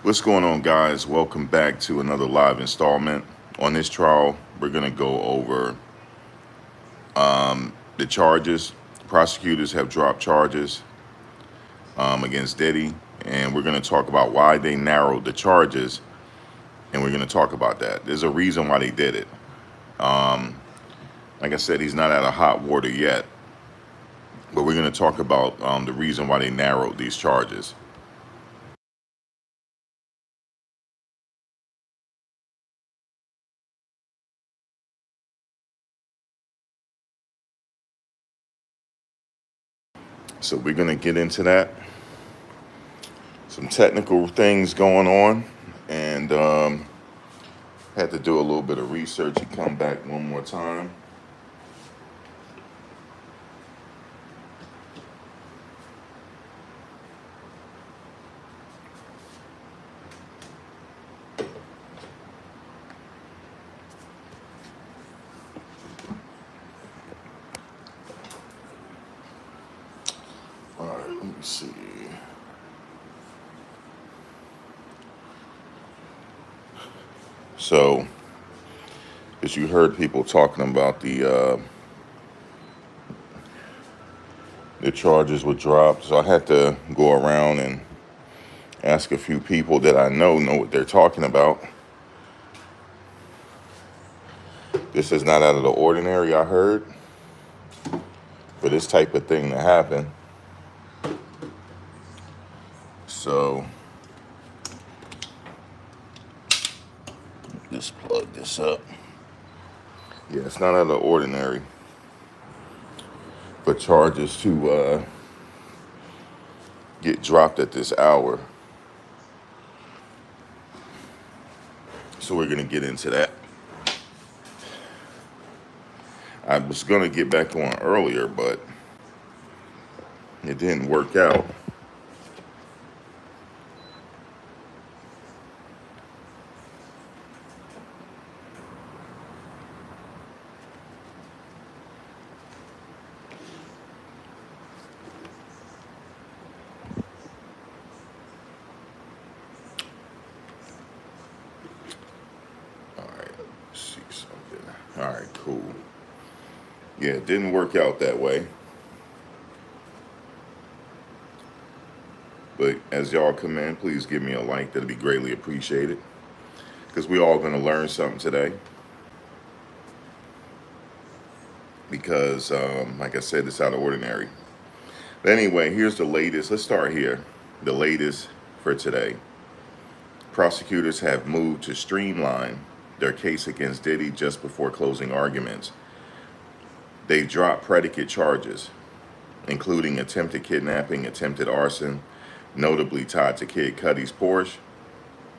What's going on, guys? Welcome back to another live installment. On this trial, we're going to go over the charges. Prosecutors have dropped charges against Diddy, and we're going to talk about why they narrowed the charges, and we're going to talk about that. There's a reason why they did it. Like I said, he's not out of hot water yet, but we're going to talk about the reason why they narrowed these charges. So we're going to get into that. Some technical things going on, and had to do a little bit of research and come back one more time. All right, let me see. So, as you heard people talking about the charges were dropped, so I had to go around and ask a few people that I know what they're talking about. This is not out of the ordinary, I heard, for this type of thing to happen. So, just plug this up. Yeah, it's not out of the ordinary for charges to get dropped at this hour. So we're gonna get into that. I was gonna get back on earlier, but it didn't work out. All right, let's see something. All right, cool. Yeah, it didn't work out that way. But as y'all come in, please give me a like. That'd be greatly appreciated. Because we all gonna learn something today. Because, like I said, it's out of ordinary. But anyway, here's the latest. Let's start here. The latest for today. Prosecutors have moved to streamline their case against Diddy just before closing arguments. They dropped predicate charges, including attempted kidnapping, attempted arson, notably tied to Kid Cudi's Porsche,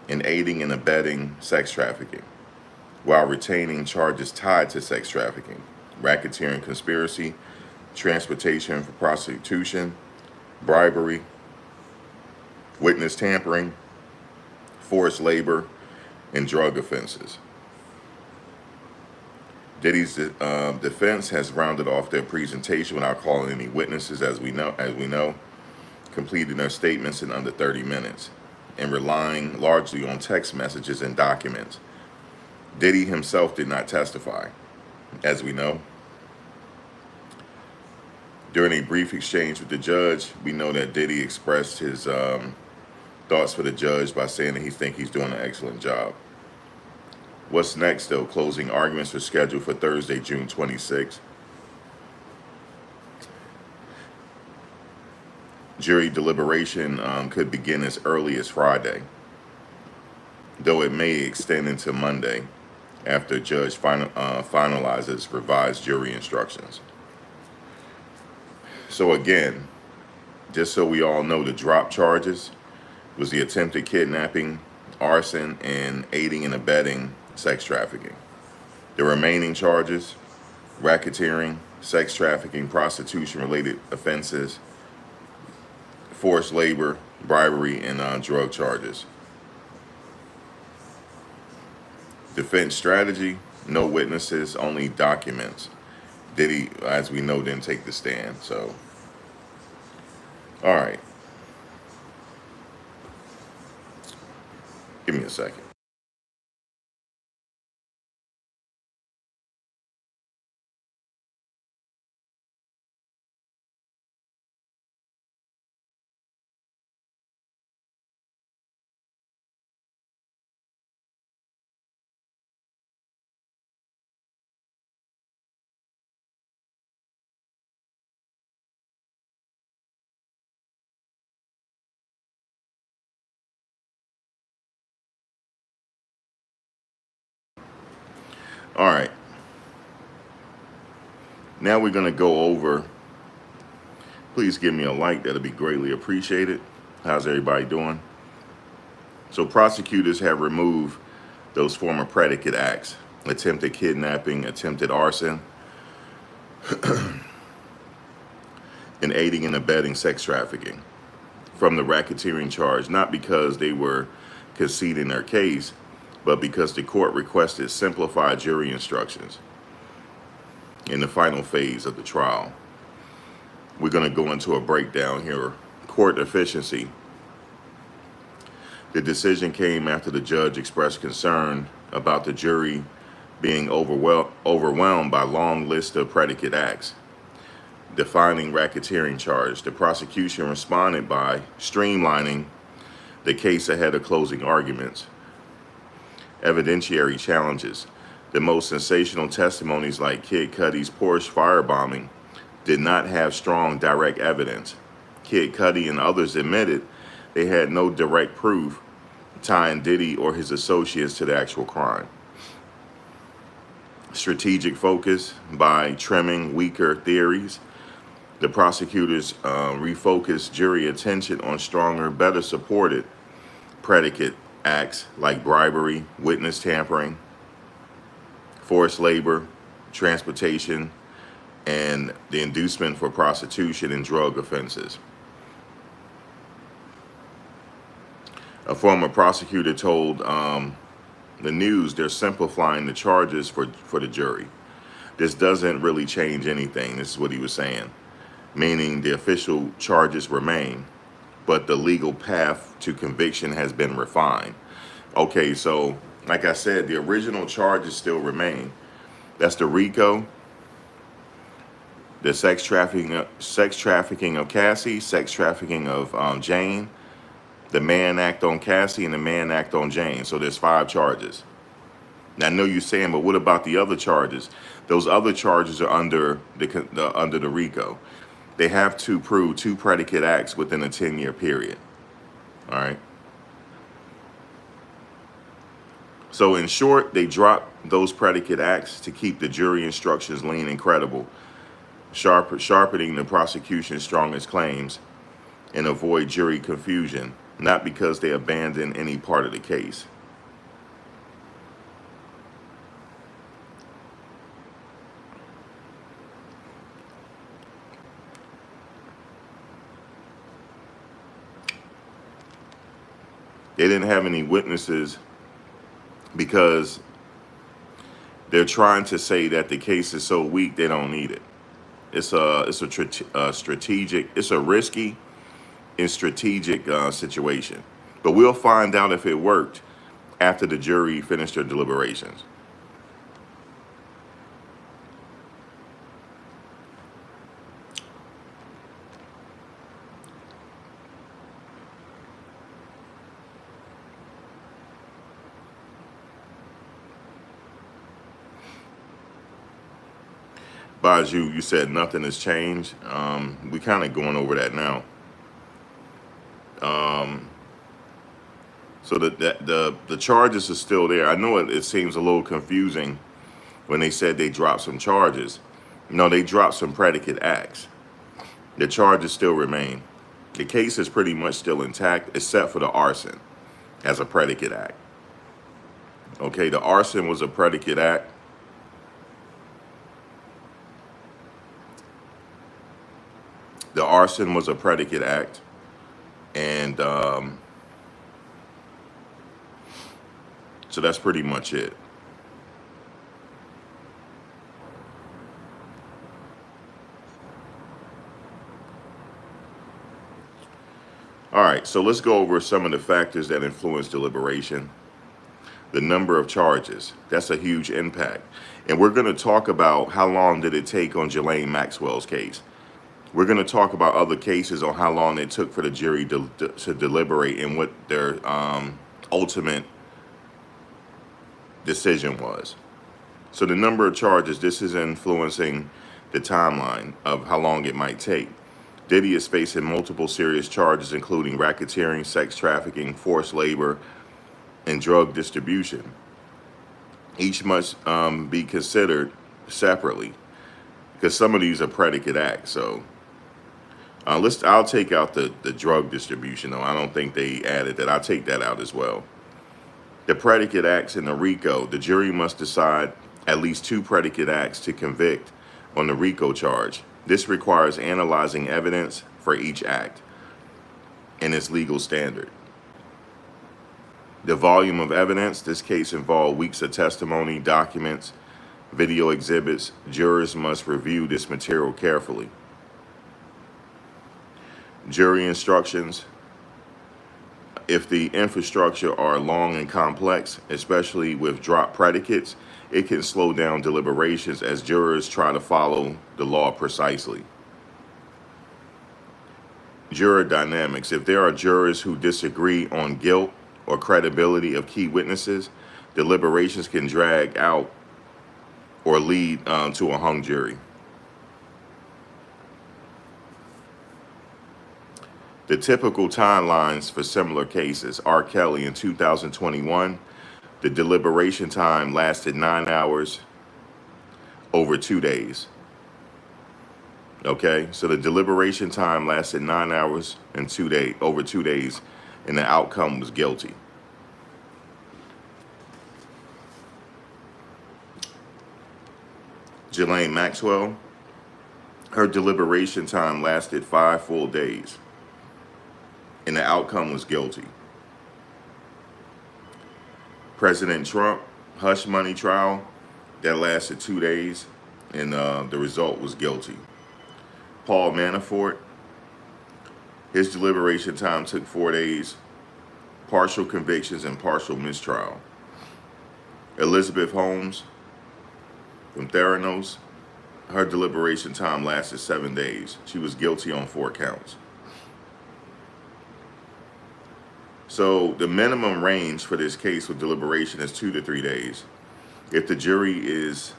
and aiding and abetting sex trafficking, while retaining charges tied to sex trafficking, racketeering conspiracy, transportation for prostitution, bribery, witness tampering, forced labor, and drug offenses. Diddy's defense has rounded off their presentation without calling any witnesses, as we know, completing their statements in under 30 minutes, and relying largely on text messages and documents. Diddy himself did not testify, as we know. During a brief exchange with the judge, we know that Diddy expressed his thoughts for the judge by saying that he thinks he's doing an excellent job. What's next, though? Closing arguments are scheduled for Thursday, June 26th. Jury deliberation could begin as early as Friday, though it may extend into Monday after a judge finalizes revised jury instructions. So again, just so we all know, the drop charges was the attempted kidnapping, arson, and aiding and abetting sex trafficking. The remaining charges, racketeering, sex trafficking, prostitution-related offenses, forced labor, bribery, and drug charges. Defense strategy, no witnesses, only documents. Diddy, as we know, didn't take the stand. So, all right. Give me a second. All right. Now we're going to go over. Please give me a like. That'll be greatly appreciated. How's everybody doing? So prosecutors have removed those former predicate acts: attempted kidnapping, attempted arson, and aiding and abetting sex trafficking from the racketeering charge, not because they were conceding their case, but because the court requested simplified jury instructions in the final phase of the trial. We're going to go into a breakdown here. Court efficiency. The decision came after the judge expressed concern about the jury being overwhelmed by a long list of predicate acts defining racketeering charge. The prosecution responded by streamlining the case ahead of closing arguments. Evidentiary challenges. The most sensational testimonies, like Kid Cudi's Porsche firebombing, did not have strong direct evidence. Kid Cudi and others admitted they had no direct proof tying Diddy or his associates to the actual crime. Strategic focus. By trimming weaker theories, the prosecutors refocused jury attention on stronger, better supported predicate acts like bribery, witness tampering, forced labor, transportation, and the inducement for prostitution and drug offenses. A former prosecutor told the news they're simplifying the charges for the jury. This doesn't really change anything. This is what he was saying, meaning the official charges remain, but the legal path to conviction has been refined. Okay, so like I said, the original charges still remain. That's the RICO, the sex trafficking of Cassie, sex trafficking of Jane, the Mann Act on Cassie, and the Mann Act on Jane. So there's 5 charges. Now I know you're saying, but what about the other charges? Those other charges are under the RICO. They have to prove 2 predicate acts within a 10-year period. All right. So in short, they dropped those predicate acts to keep the jury instructions lean and credible, sharpening the prosecution's strongest claims and avoid jury confusion, not because they abandoned any part of the case. They didn't have any witnesses because they're trying to say that the case is so weak they don't need it. It's a strategic, it's a risky and strategic situation. But we'll find out if it worked after the jury finished their deliberations. Baju, you said nothing has changed. We kind of going over that now. So the charges are still there. I know it seems a little confusing when they said they dropped some charges. No, they dropped some predicate acts. The charges still remain. The case is pretty much still intact, except for the arson as a predicate act. Okay, the arson was a predicate act. The arson was a predicate act, and so that's pretty much it. All right, so let's go over some of the factors that influence deliberation. The number of charges, that's a huge impact. And we're going to talk about how long did it take on Ghislaine Maxwell's case. We're going to talk about other cases on how long it took for the jury to deliberate and what their ultimate decision was. So the number of charges, this is influencing the timeline of how long it might take. Diddy is facing multiple serious charges, including racketeering, sex trafficking, forced labor, and drug distribution. Each must be considered separately because some of these are predicate acts. So I'll take out the drug distribution, though. I don't think they added that. I'll take that out as well. The predicate acts in the RICO, the jury must decide at least 2 predicate acts to convict on the RICO charge. This requires analyzing evidence for each act and its legal standard. The volume of evidence, this case involved weeks of testimony, documents, video exhibits. Jurors must review this material carefully. Jury instructions. If the infrastructure are long and complex, especially with drop predicates, it can slow down deliberations as jurors try to follow the law precisely. Juror dynamics. If there are jurors who disagree on guilt or credibility of key witnesses, deliberations can drag out or lead to a hung jury. The typical timelines for similar cases. R. Kelly in 2021, the deliberation time lasted 9 hours over 2 days. Okay, so the deliberation time lasted 9 hours and 2 days, over 2 days, and the outcome was guilty. Ghislaine Maxwell, her deliberation time lasted 5 full days, and the outcome was guilty. President Trump, hush money trial, that lasted 2 days, and the result was guilty. Paul Manafort, his deliberation time took 4 days, partial convictions and partial mistrial. Elizabeth Holmes from Theranos, her deliberation time lasted 7 days. She was guilty on 4 counts. So the minimum range for this case with deliberation is 2 to 3 days. If the jury is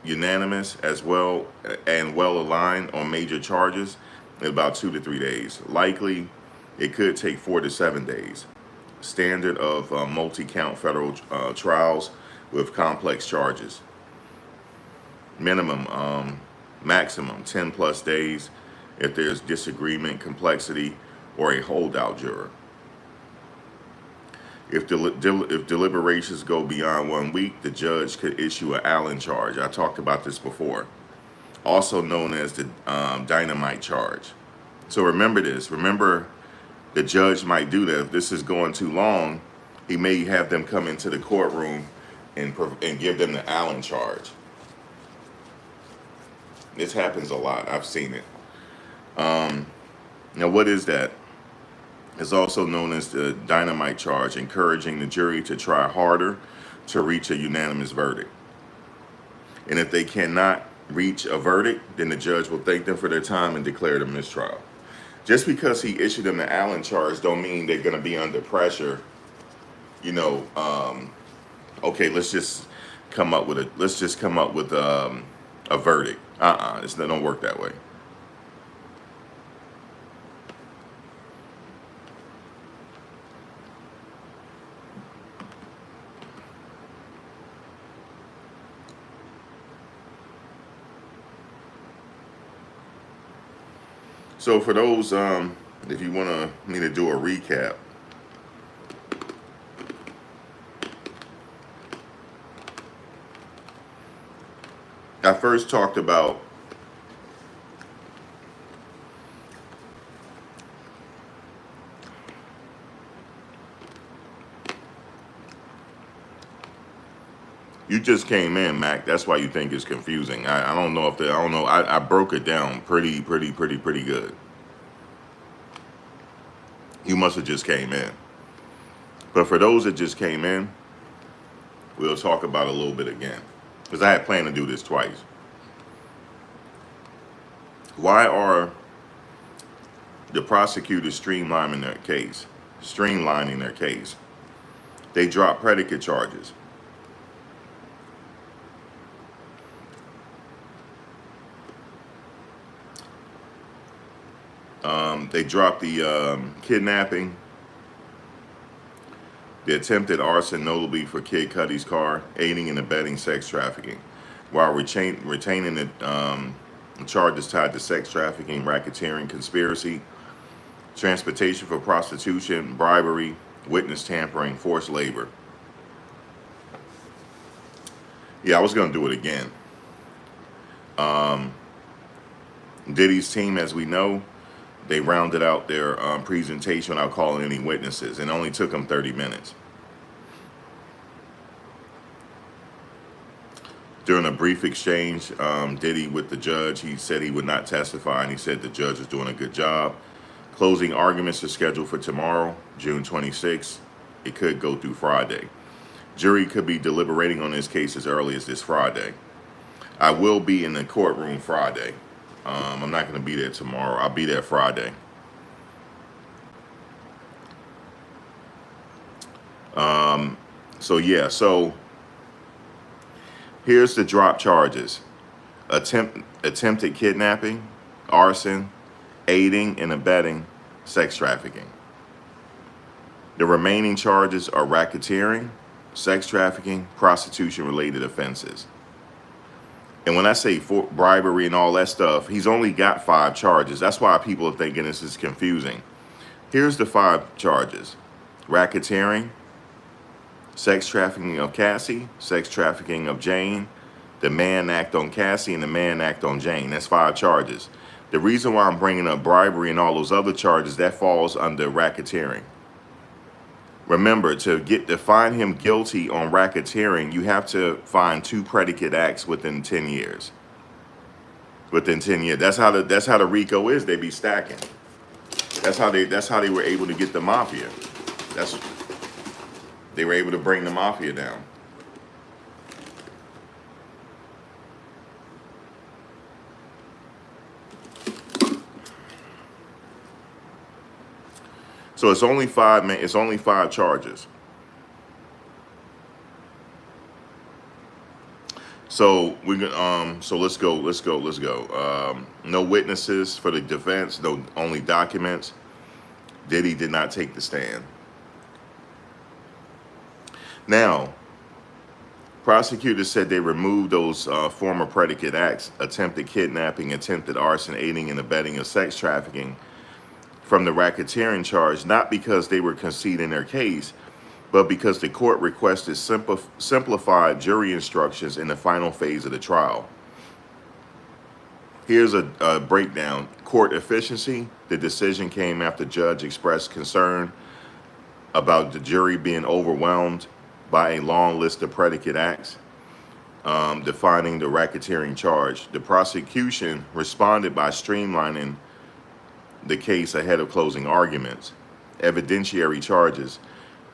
unanimous as well and well aligned on major charges, about 2 to 3 days. Likely, it could take 4 to 7 days. Standard of multi-count federal trials with complex charges. Minimum, maximum 10 plus days if there's disagreement, complexity, or a holdout juror. If deliberations go beyond 1 week, the judge could issue an Allen charge. I talked about this before, also known as the dynamite charge. So remember this. Remember, the judge might do that. If this is going too long, he may have them come into the courtroom and give them the Allen charge. This happens a lot. I've seen it. Now, what is that? It's also known as the dynamite charge, encouraging the jury to try harder to reach a unanimous verdict. And if they cannot reach a verdict, then the judge will thank them for their time and declare the mistrial. Just because he issued them the Allen charge don't mean they're going to be under pressure. You know, okay, let's just come up with a verdict. It don't work that way. So for those, if you want me to do a recap, I first talked about you just came in, Mac. That's why you think it's confusing. I don't know if I don't know. I broke it down pretty good. You must have just came in. But for those that just came in, we'll talk about it a little bit again, because I had planned to do this twice. Why are the prosecutors streamlining their case? Streamlining their case. They dropped predicate charges. They dropped the kidnapping, the attempted arson, notably for Kid Cudi's car, aiding and abetting sex trafficking, while retaining the charges tied to sex trafficking, racketeering, conspiracy, transportation for prostitution, bribery, witness tampering, forced labor. Yeah, I was going to do it again. Diddy's team, as we know, they rounded out their presentation without calling any witnesses, and it only took them 30 minutes. During a brief exchange, Diddy with the judge, he said he would not testify, and he said the judge was doing a good job. Closing arguments are scheduled for tomorrow, June 26th. It could go through Friday. Jury could be deliberating on this case as early as this Friday. I will be in the courtroom Friday. I'm not going to be there tomorrow. I'll be there Friday. So here's the drop charges: attempted kidnapping, arson, aiding and abetting sex trafficking. The remaining charges are racketeering, sex trafficking, prostitution-related offenses. And when I say bribery and all that stuff, he's only got 5 charges. That's why people are thinking this is confusing. Here's the 5 charges: racketeering, sex trafficking of Cassie, sex trafficking of Jane, the Mann Act on Cassie, and the Mann Act on Jane. That's 5 charges. The reason why I'm bringing up bribery and all those other charges, that falls under racketeering. Remember, to find him guilty on racketeering, you have to find 2 predicate acts within 10 years. Within 10 years. That's how the RICO is. They be stacking. That's how they were able to get the mafia. They were able to bring the mafia down. So it's only 5 It's only 5 charges. So let's go. No witnesses for the defense. No, only documents. Diddy did not take the stand. Now, prosecutors said they removed those former predicate acts: attempted kidnapping, attempted arson, aiding and abetting of sex trafficking, from the racketeering charge, not because they were conceding their case, but because the court requested simplified jury instructions in the final phase of the trial. Here's a breakdown. Court efficiency: the decision came after the judge expressed concern about the jury being overwhelmed by a long list of predicate acts defining the racketeering charge. The prosecution responded by streamlining the case ahead of closing arguments. Evidentiary charges: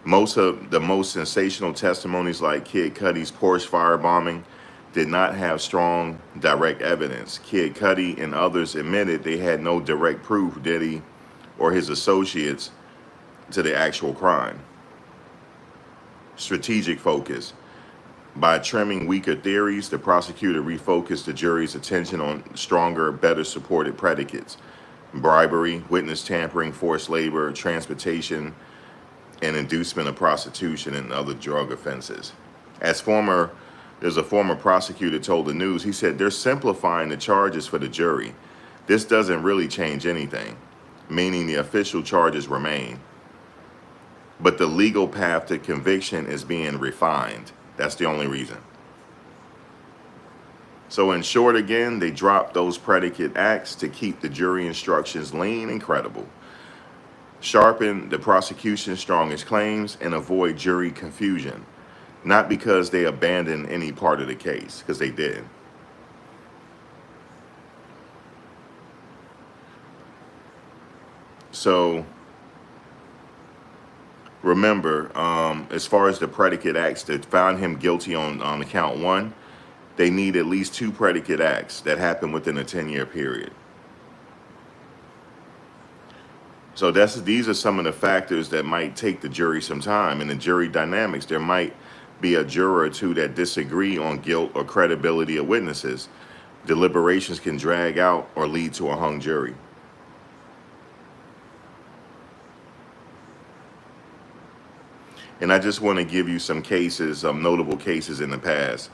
most of the most sensational testimonies, like Kid Cudi's Porsche firebombing, did not have strong direct evidence. Kid Cudi and others admitted they had no direct proof Diddy or his associates to the actual crime. Strategic focus: by trimming weaker theories, the prosecutor refocused the jury's attention on stronger, better supported predicates: bribery, witness tampering, forced labor, transportation, and inducement of prostitution and other drug offenses. There's a former prosecutor told the News, he said, "They're simplifying the charges for the jury. This doesn't really change anything," meaning the official charges remain, but the legal path to conviction is being refined. That's the only reason. So in short, again, they dropped those predicate acts to keep the jury instructions lean and credible, sharpen the prosecution's strongest claims, and avoid jury confusion. Not because they abandoned any part of the case, because they didn't. So remember, as far as the predicate acts that found him guilty on count one, they need at least 2 predicate acts that happen within a 10-year period. So these are some of the factors that might take the jury some time. In the jury dynamics, there might be a juror or two that disagree on guilt or credibility of witnesses. Deliberations can drag out or lead to a hung jury. And I just want to give you some cases, notable cases in the past.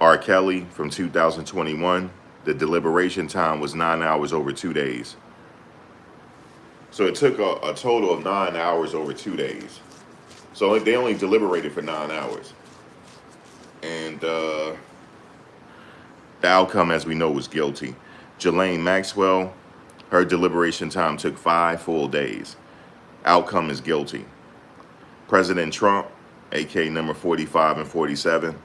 R. Kelly from 2021, the deliberation time was 9 hours over 2 days. So it took a total of 9 hours over 2 days. So they only deliberated for 9 hours. And the outcome, as we know, was guilty. Ghislaine Maxwell, her deliberation time took 5 full days. Outcome is guilty. President Trump, aka number 45 and 47,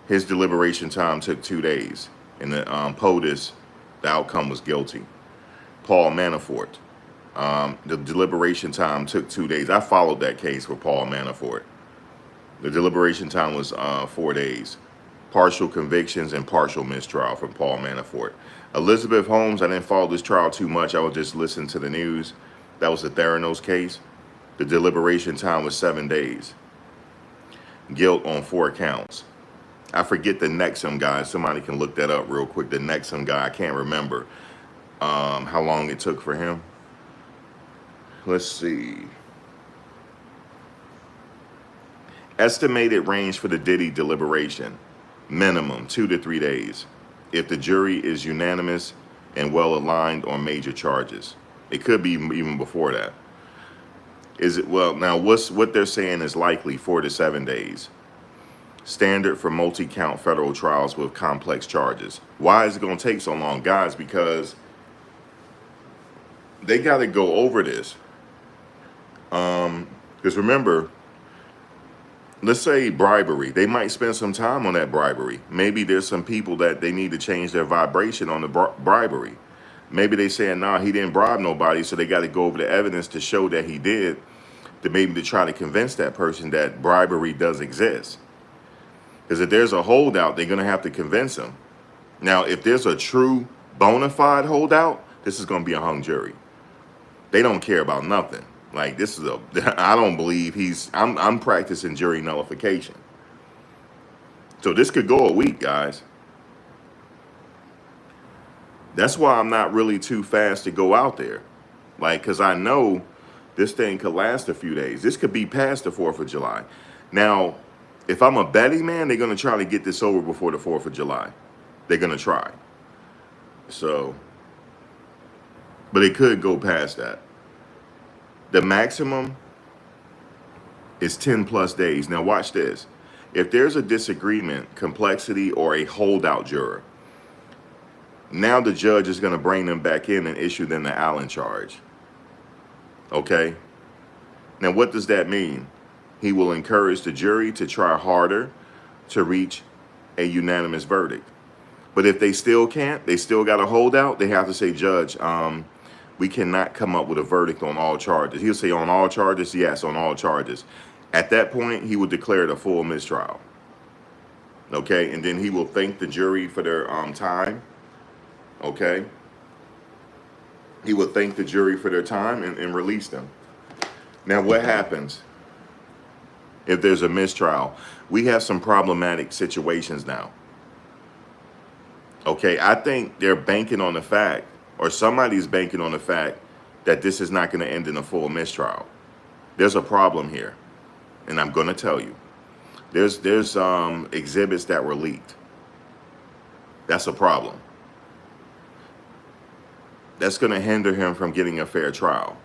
his deliberation time took 2 days. In the POTUS, the outcome was guilty. Paul Manafort, the deliberation time took 2 days. I followed that case with Paul Manafort. The deliberation time was 4 days. Partial convictions and partial mistrial for Paul Manafort. Elizabeth Holmes, I didn't follow this trial too much. I would just listen to the news. That was the Theranos case. The deliberation time was 7 days. Guilt on 4 counts. I forget the Nexum guy. Somebody can look that up real quick. The Nexum guy, I can't remember how long it took for him. Let's see. Estimated range for the Diddy deliberation. Minimum 2 to 3 days. If the jury is unanimous and well aligned on major charges. It could be even before that. Is it, well, now what they're saying is likely 4 to 7 days. Standard for multi-count federal trials with complex charges. Why is it going to take so long? Guys, because they got to go over this. Because remember, let's say bribery. They might spend some time on that bribery. Maybe there's some people that they need to change their vibration on the bribery. Maybe they saying, nah, he didn't bribe nobody, so they got to go over the evidence to show that he did, to maybe to try to convince that person that bribery does exist. Because if there's a holdout, they're going to have to convince him. Now, if there's a true bona fide holdout, this is going to be a hung jury. They don't care about nothing. Like, this is I don't believe I'm practicing jury nullification. So this could go a week, guys. That's why I'm not really too fast to go out there. Like, because I know this thing could last a few days. This could be past the 4th of July. Now, if I'm a betting man, they're going to try to get this over before the 4th of July. They're going to try. So, but it could go past that. The maximum is 10 plus days. Now watch this. If there's a disagreement, complexity, or a holdout juror, now the judge is going to bring them back in and issue them the Allen charge. Okay? Now what does that mean? He will encourage the jury to try harder to reach a unanimous verdict. But if they still can't, they still got a holdout, they have to say, Judge, we cannot come up with a verdict on all charges. He'll say on all charges, yes, on all charges. At that point, he will declare it a full mistrial. Okay, and then he will thank the jury for their time. Okay, he will thank the jury for their time and release them. Now, what happens if there's a mistrial? We have some problematic situations now. Okay, I think they're banking on the fact, or somebody's banking on the fact, that this is not going to end in a full mistrial. There's a problem here, and I'm going to tell you. There's exhibits that were leaked. That's a problem. That's going to hinder him from getting a fair trial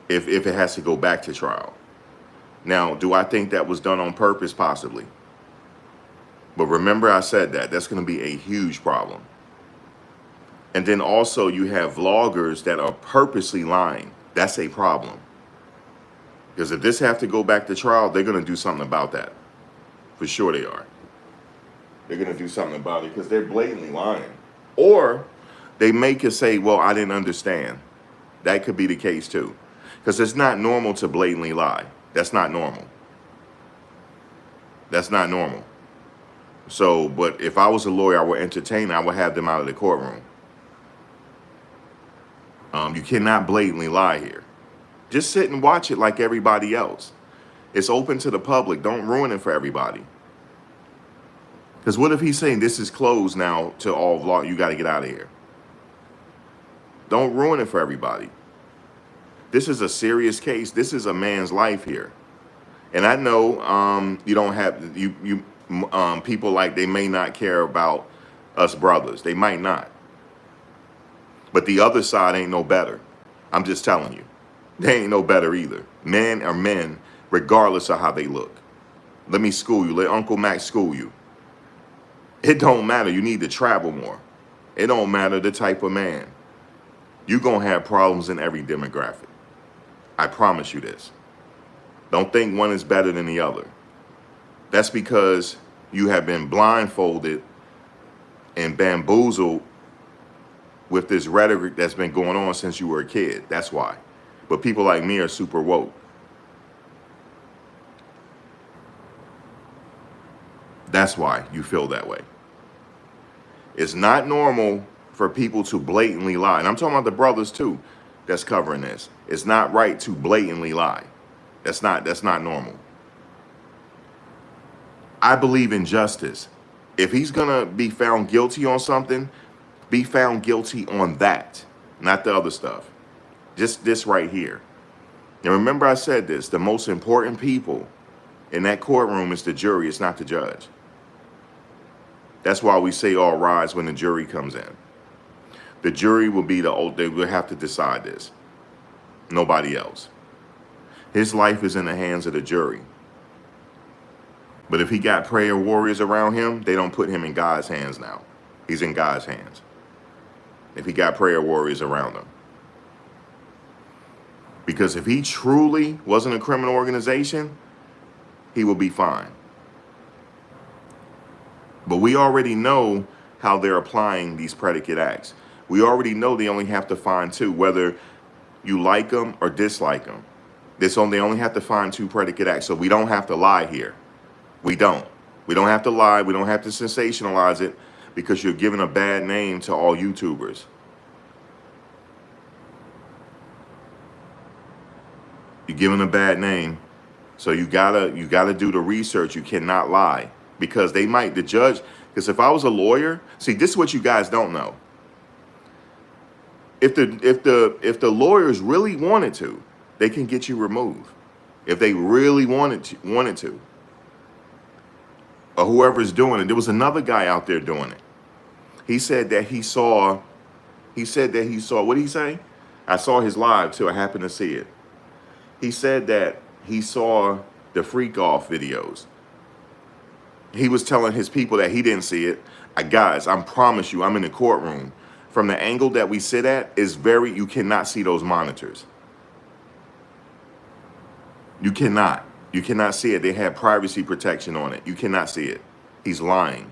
if it has to go back to trial. Now, do I think that was done on purpose? Possibly. But remember I said that. That's going to be a huge problem. And then also you have vloggers that are purposely lying. That's a problem. Because if this have to go back to trial, they're going to do something about that. For sure they are. They're going to do something about it because they're blatantly lying. Or they make you say, well, I didn't understand. That could be the case too. Because it's not normal to blatantly lie. That's not normal. That's not normal. So, but if I was a lawyer, I would entertain, I would have them out of the courtroom. You cannot blatantly lie here. Just sit and watch it like everybody else. It's open to the public. Don't ruin it for everybody. Because what if he's saying this is closed now to all law? You got to get out of here. Don't ruin it for everybody. This is a serious case. This is a man's life here. And I know you don't have people like, they may not care about us brothers. They might not. But the other side ain't no better. I'm just telling you. They ain't no better either. Men are men, regardless of how they look. Let me school you. Let Uncle Mac school you. It don't matter. You need to travel more. It don't matter the type of man. You're going to have problems in every demographic. I promise you this. Don't think one is better than the other. That's because you have been blindfolded and bamboozled with this rhetoric that's been going on since you were a kid. That's why. But people like me are super woke. That's why you feel that way. It's not normal for people to blatantly lie. And I'm talking about the brothers too that's covering this. It's not right to blatantly lie. That's not normal. I believe in justice. If he's gonna be found guilty on something, be found guilty on that, not the other stuff. Just this right here. And remember I said this, the most important people in that courtroom is the jury, it's not the judge. That's why we say all rise when the jury comes in. The jury will be they will have to decide this. Nobody else. His life is in the hands of the jury. But if he got prayer warriors around him, they don't put him in God's hands now. He's in God's hands. If he got prayer warriors around him. Because if he truly wasn't a criminal organization, he will be fine. But we already know how they're applying these predicate acts. We already know they only have to find two, whether you like them or dislike them. They only have to find two predicate acts, so we don't have to lie here. We don't. We don't have to lie. We don't have to sensationalize it because you're giving a bad name to all YouTubers. You're giving a bad name, so you gotta do the research. You cannot lie because the judge. Because if I was a lawyer, see, this is what you guys don't know. If the lawyers really wanted to, they can get you removed. If they really wanted to. Or whoever's doing it. There was another guy out there doing it. He said that he saw, what did he say? I saw his live too. I happened to see it. He said that he saw the freak off videos. He was telling his people that he didn't see it. Guys, I promise you, I'm in the courtroom. From the angle that we sit at, you cannot see those monitors. You cannot see it. They have privacy protection on it. You cannot see it. He's lying.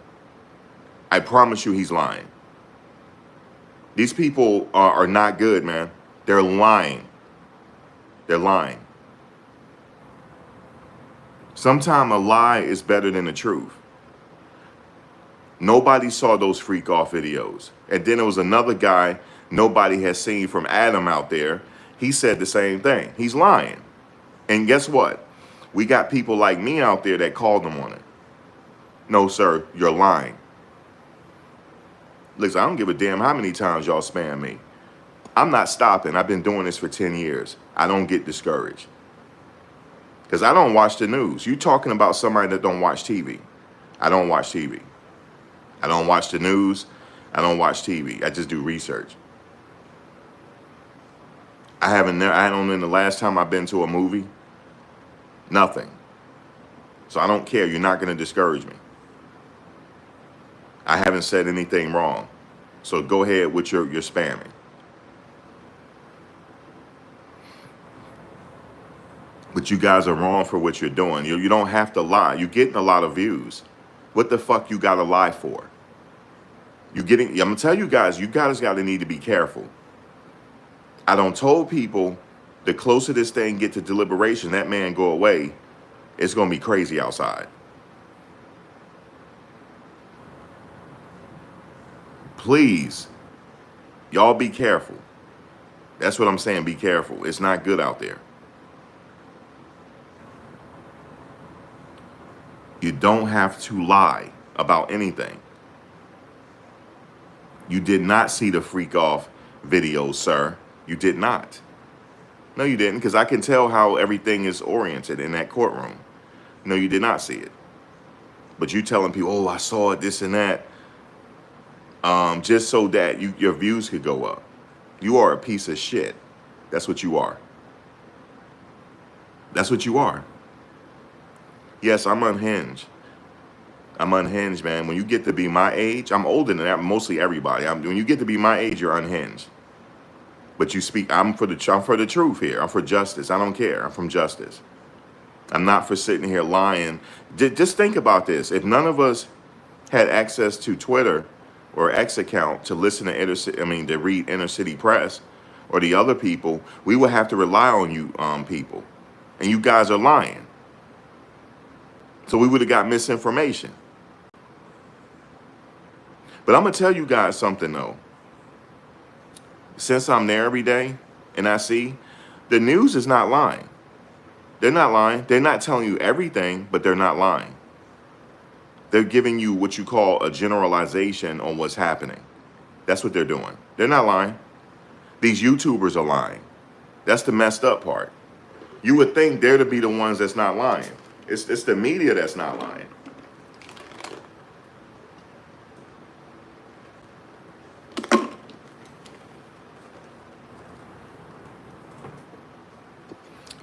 I promise you he's lying. These people are not good, man. They're lying. They're lying. Sometimes a lie is better than the truth. Nobody saw those freak off videos. And then there was another guy nobody has seen from Adam out there. He said the same thing. He's lying. And guess what? We got people like me out there that called them on it. No, sir, you're lying. Listen, I don't give a damn how many times y'all spam me. I'm not stopping. I've been doing this for 10 years. I don't get discouraged. Because I don't watch the news. You talking about somebody that don't watch TV. I don't watch TV. I don't watch the news. I don't watch TV. I just do research. I don't know the last time I've been to a movie. Nothing. So I don't care. You're not going to discourage me. I haven't said anything wrong. So go ahead with your spamming. But you guys are wrong for what you're doing. You don't have to lie. You're getting a lot of views. What the fuck you got to lie for? I'm going to tell you guys got to need to be careful. I don't told people The closer this thing get to deliberation, that man go away, it's going to be crazy outside. Please, y'all be careful. That's what I'm saying. Be careful. It's not good out there. You don't have to lie about anything. You did not see the freak off video, sir. You did not. No, you didn't, because I can tell how everything is oriented in that courtroom. No, you did not see it. But you telling people, oh, I saw it, this and that, just so that your views could go up. You are a piece of shit. That's what you are. That's what you are. Yes, I'm unhinged. I'm unhinged, man. When you get to be my age, I'm older than that, mostly everybody. When you get to be my age, you're unhinged. But you speak, I'm for the truth here. I'm for justice. I don't care. I'm from justice. I'm not for sitting here lying. Just think about this. If none of us had access to Twitter or X account to listen to to read inner city press or the other people, we would have to rely on you people. And you guys are lying. So we would have got misinformation. But I'm going to tell you guys something, though. Since I'm there every day and I see, the news is not lying. They're not lying. They're not telling you everything, but they're not lying. They're giving you what you call a generalization on what's happening. That's what they're doing. They're not lying. These YouTubers are lying. That's the messed up part. You would think they're to be the ones that's not lying. It's the media that's not lying.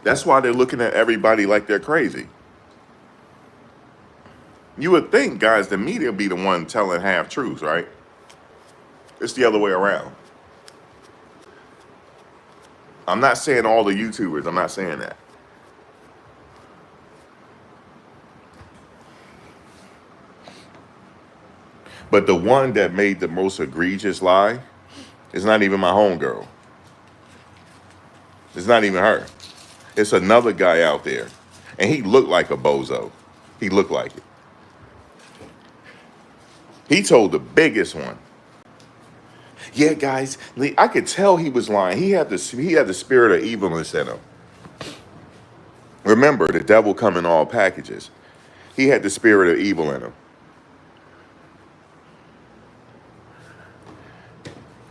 That's why they're looking at everybody like they're crazy. You would think, guys, the media be the one telling half truths, right? It's the other way around. I'm not saying all the YouTubers. I'm not saying that. But the one that made the most egregious lie is not even my homegirl. It's not even her. It's another guy out there. And he looked like a bozo. He looked like it. He told the biggest one. Yeah, guys, I could tell he was lying. He had the spirit of evilness in him. Remember, the devil come in all packages. He had the spirit of evil in him.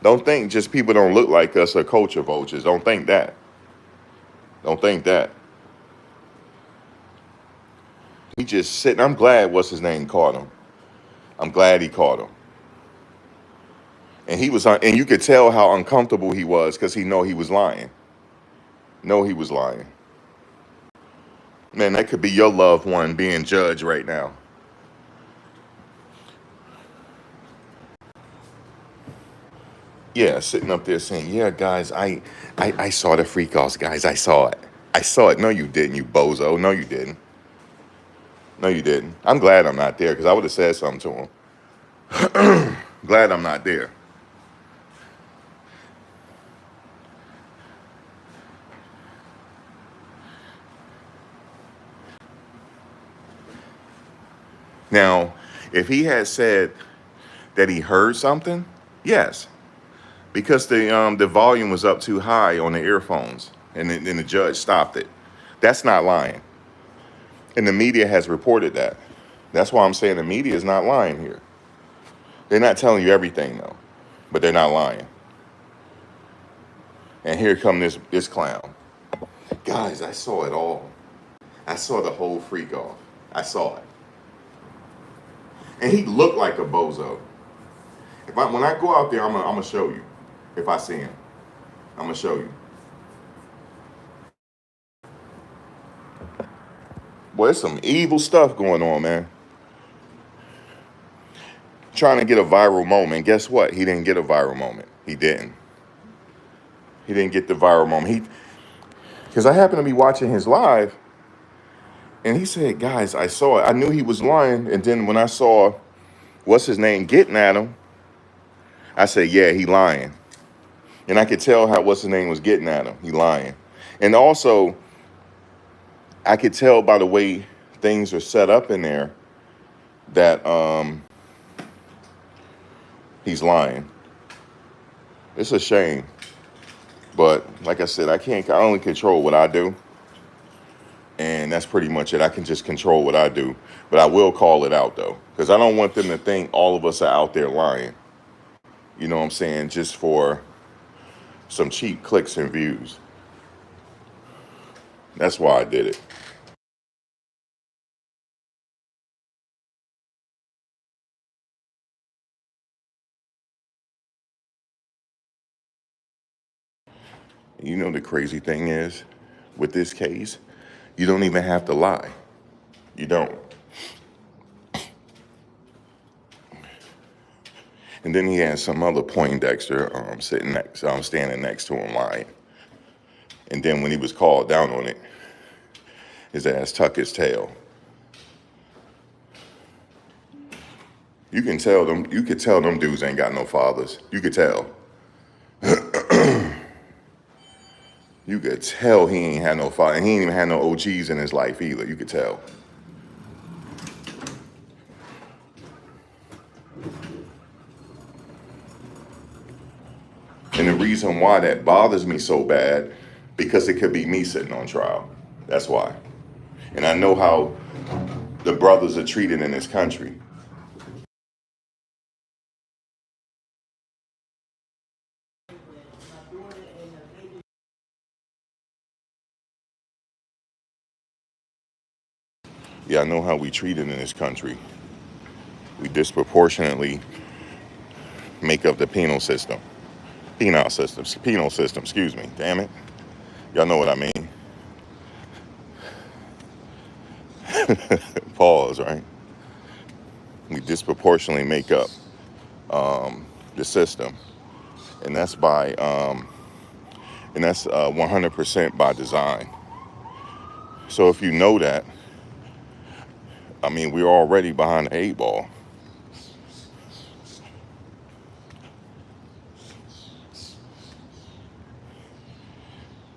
Don't think just people don't look like us are culture vultures. Don't think that. Don't think that. He just sitting. I'm glad what's his name caught him. I'm glad he caught him. And he was, and you could tell how uncomfortable he was because he know he was lying. He was lying. Man, that could be your loved one being judged right now. Yeah, sitting up there saying, yeah, guys, I saw the freak offs, guys. I saw it. I saw it. No, you didn't, you bozo. No, you didn't. No, you didn't. I'm glad I'm not there because I would have said something to him. Glad I'm not there. Now, if he had said that he heard something, yes, because the volume was up too high on the earphones, and then the judge stopped it. That's not lying, and the media has reported that. That's why I'm saying the media is not lying here. They're not telling you everything though, but they're not lying. And here come this clown. Guys, I saw it all. I saw the whole freak off. I saw it. And he looked like a bozo. When I go out there, I'm gonna show you. If I see him, I'm gonna show you. Boy, there's some evil stuff going on, man. Trying to get a viral moment. Guess what? He didn't get a viral moment. He didn't. He didn't get the viral moment. Because I happened to be watching his live, and he said, guys, I saw it. I knew he was lying. And then when I saw, what's his name, getting at him, I said, yeah, he lying. And I could tell how what's his name was getting at him. He lying. And also, I could tell by the way things are set up in there that he's lying. It's a shame. But like I said, I only control what I do. And that's pretty much it. I can just control what I do. But I will call it out though. Because I don't want them to think all of us are out there lying. You know what I'm saying? Just for some cheap clicks and views. That's why I did it. You know the crazy thing is, with this case, you don't even have to lie. You don't. And then he had some other Poindexter standing next to him lying. And then when he was called down on it, his ass tucked his tail. You could tell them dudes ain't got no fathers. You could tell. You could tell he ain't had no father. And he ain't even had no OGs in his life either. You could tell. And the reason why that bothers me so bad, because it could be me sitting on trial. That's why. And I know how the brothers are treated in this country. Yeah, I know how we treated in this country. We disproportionately make up the penal system, excuse me, damn it. Y'all know what I mean. Pause, right? We disproportionately make up the system. And that's 100% by design. So if you know that, I mean, we're already behind the 8 ball.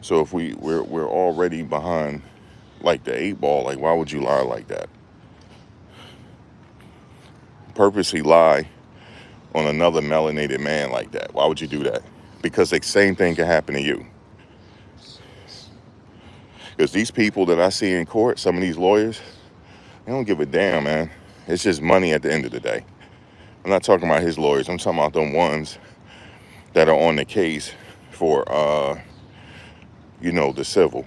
So if we're already behind like the 8 ball, like why would you lie like that? Purposely lie on another melanated man like that. Why would you do that? Because the same thing can happen to you. Because these people that I see in court, some of these lawyers, they don't give a damn, man. It's just money at the end of the day. I'm not talking about his lawyers. I'm talking about them ones that are on the case for, the civil.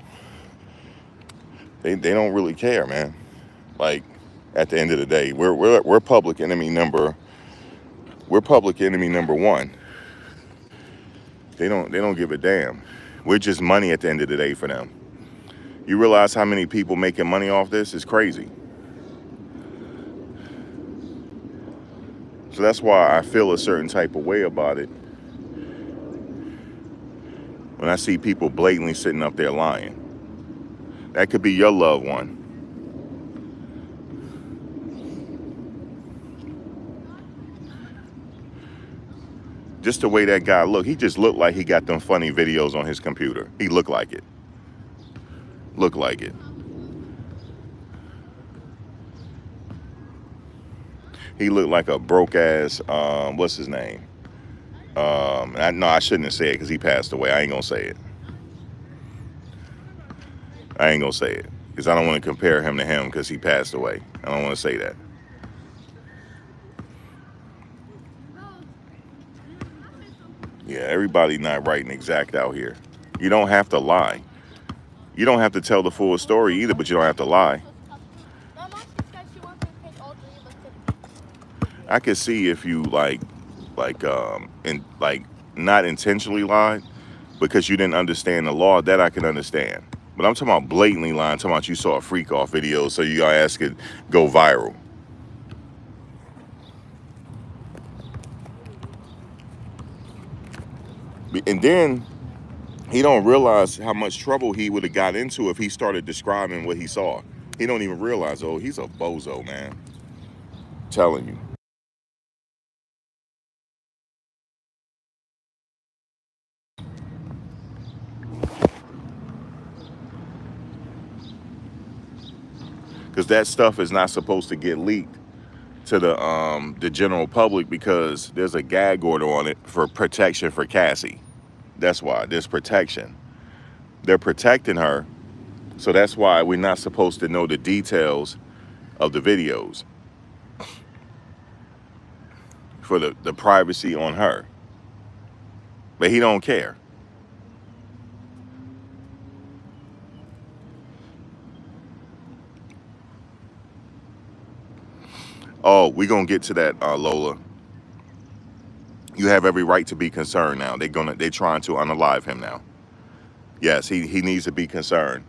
They don't really care, man. Like, at the end of the day, we're public enemy number. We're public enemy number one. They don't give a damn. We're just money at the end of the day for them. You realize how many people making money off this? It's crazy. So that's why I feel a certain type of way about it when I see people blatantly sitting up there lying. That could be your loved one. Just the way that guy looked, he just looked like he got them funny videos on his computer. He looked like it. Looked like it. He looked like a broke ass, what's his name? I shouldn't have said it because he passed away. I ain't gonna say it. I ain't gonna say it because I don't want to compare him to him because he passed away. I don't want to say that. Yeah, everybody not right and exact out here. You don't have to lie. You don't have to tell the full story either, but you don't have to lie. I could see if you not intentionally lied because you didn't understand the law. That I can understand. But I'm talking about blatantly lying. I'm talking about you saw a freak off video, so your ass could go viral. And then he don't realize how much trouble he would have got into if he started describing what he saw. He don't even realize, oh, he's a bozo, man. I'm telling you. because that stuff is not supposed to get leaked to the general public, because there's a gag order on it for protection for Cassie. That's why there's protection. They're protecting her, so that's why we're not supposed to know the details of the videos for the privacy on her. But he don't care. Oh, we're gonna get to that, Lola. You have every right to be concerned now. They're trying to unalive him now. Yes, he needs to be concerned.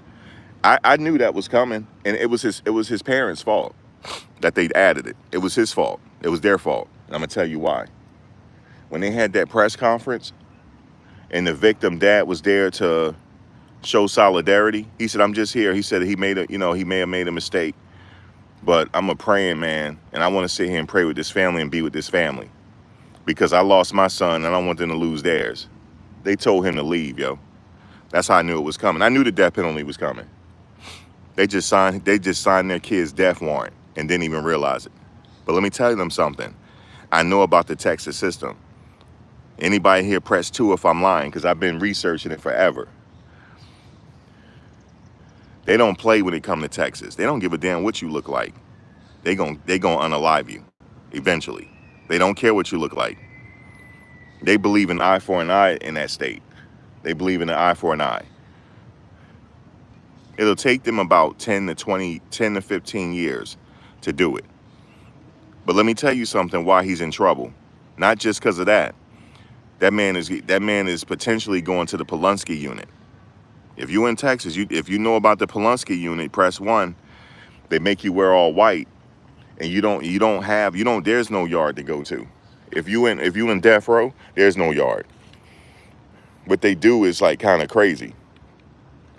I knew that was coming, and it was his parents' fault that they added it. It was his fault. It was their fault. And I'm gonna tell you why. When they had that press conference and the victim dad was there to show solidarity, he said, "I'm just here." He said he may have made a mistake, but I'm a praying man, and I want to sit here and pray with this family and be with this family, because I lost my son and I don't want them to lose theirs. They told him to leave, yo. That's how I knew it was coming. I knew the death penalty was coming. They just signed their kid's death warrant and didn't even realize it. But let me tell them something. I know about the Texas system. Anybody here press 2 if I'm lying, because I've been researching it forever. They don't play when it comes to Texas. They don't give a damn what you look like. They gonna unalive you eventually. They don't care what you look like. They believe in eye for an eye in that state. They believe in an eye for an eye. It'll take them about 10 to 15 years to do it. But let me tell you something, why he's in trouble. Not just because of that. That man is potentially going to the Polunsky unit. If you're in Texas, if you know about the Polunsky unit, press 1. They make you wear all white, and there's no yard to go to. If you in death row, there's no yard. What they do is like kind of crazy.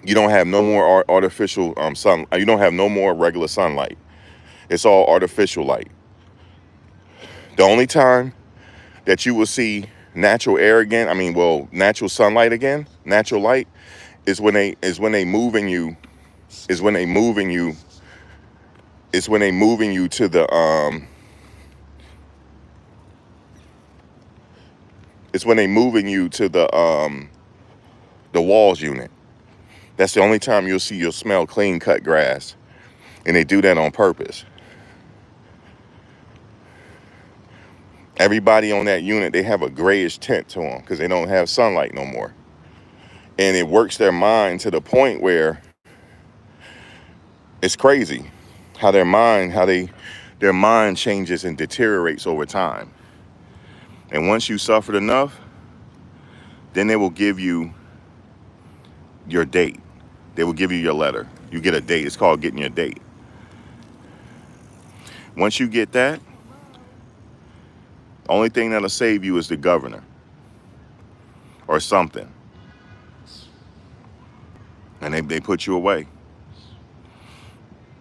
You don't have no more artificial sun. You don't have no more regular sunlight. It's all artificial light. The only time that you will see natural air again, natural sunlight again, natural light, is when they moving you to the the walls unit. That's the only time you'll smell clean cut grass, and they do that on purpose. Everybody on that unit, they have a grayish tint to them because they don't have sunlight no more. And it works their mind to the point where it's crazy how their mind changes and deteriorates over time. And once you suffered enough, then they will give you your date. They will give you your letter. You get a date. It's called getting your date. Once you get that, the only thing that'll save you is the governor or something. And they put you away.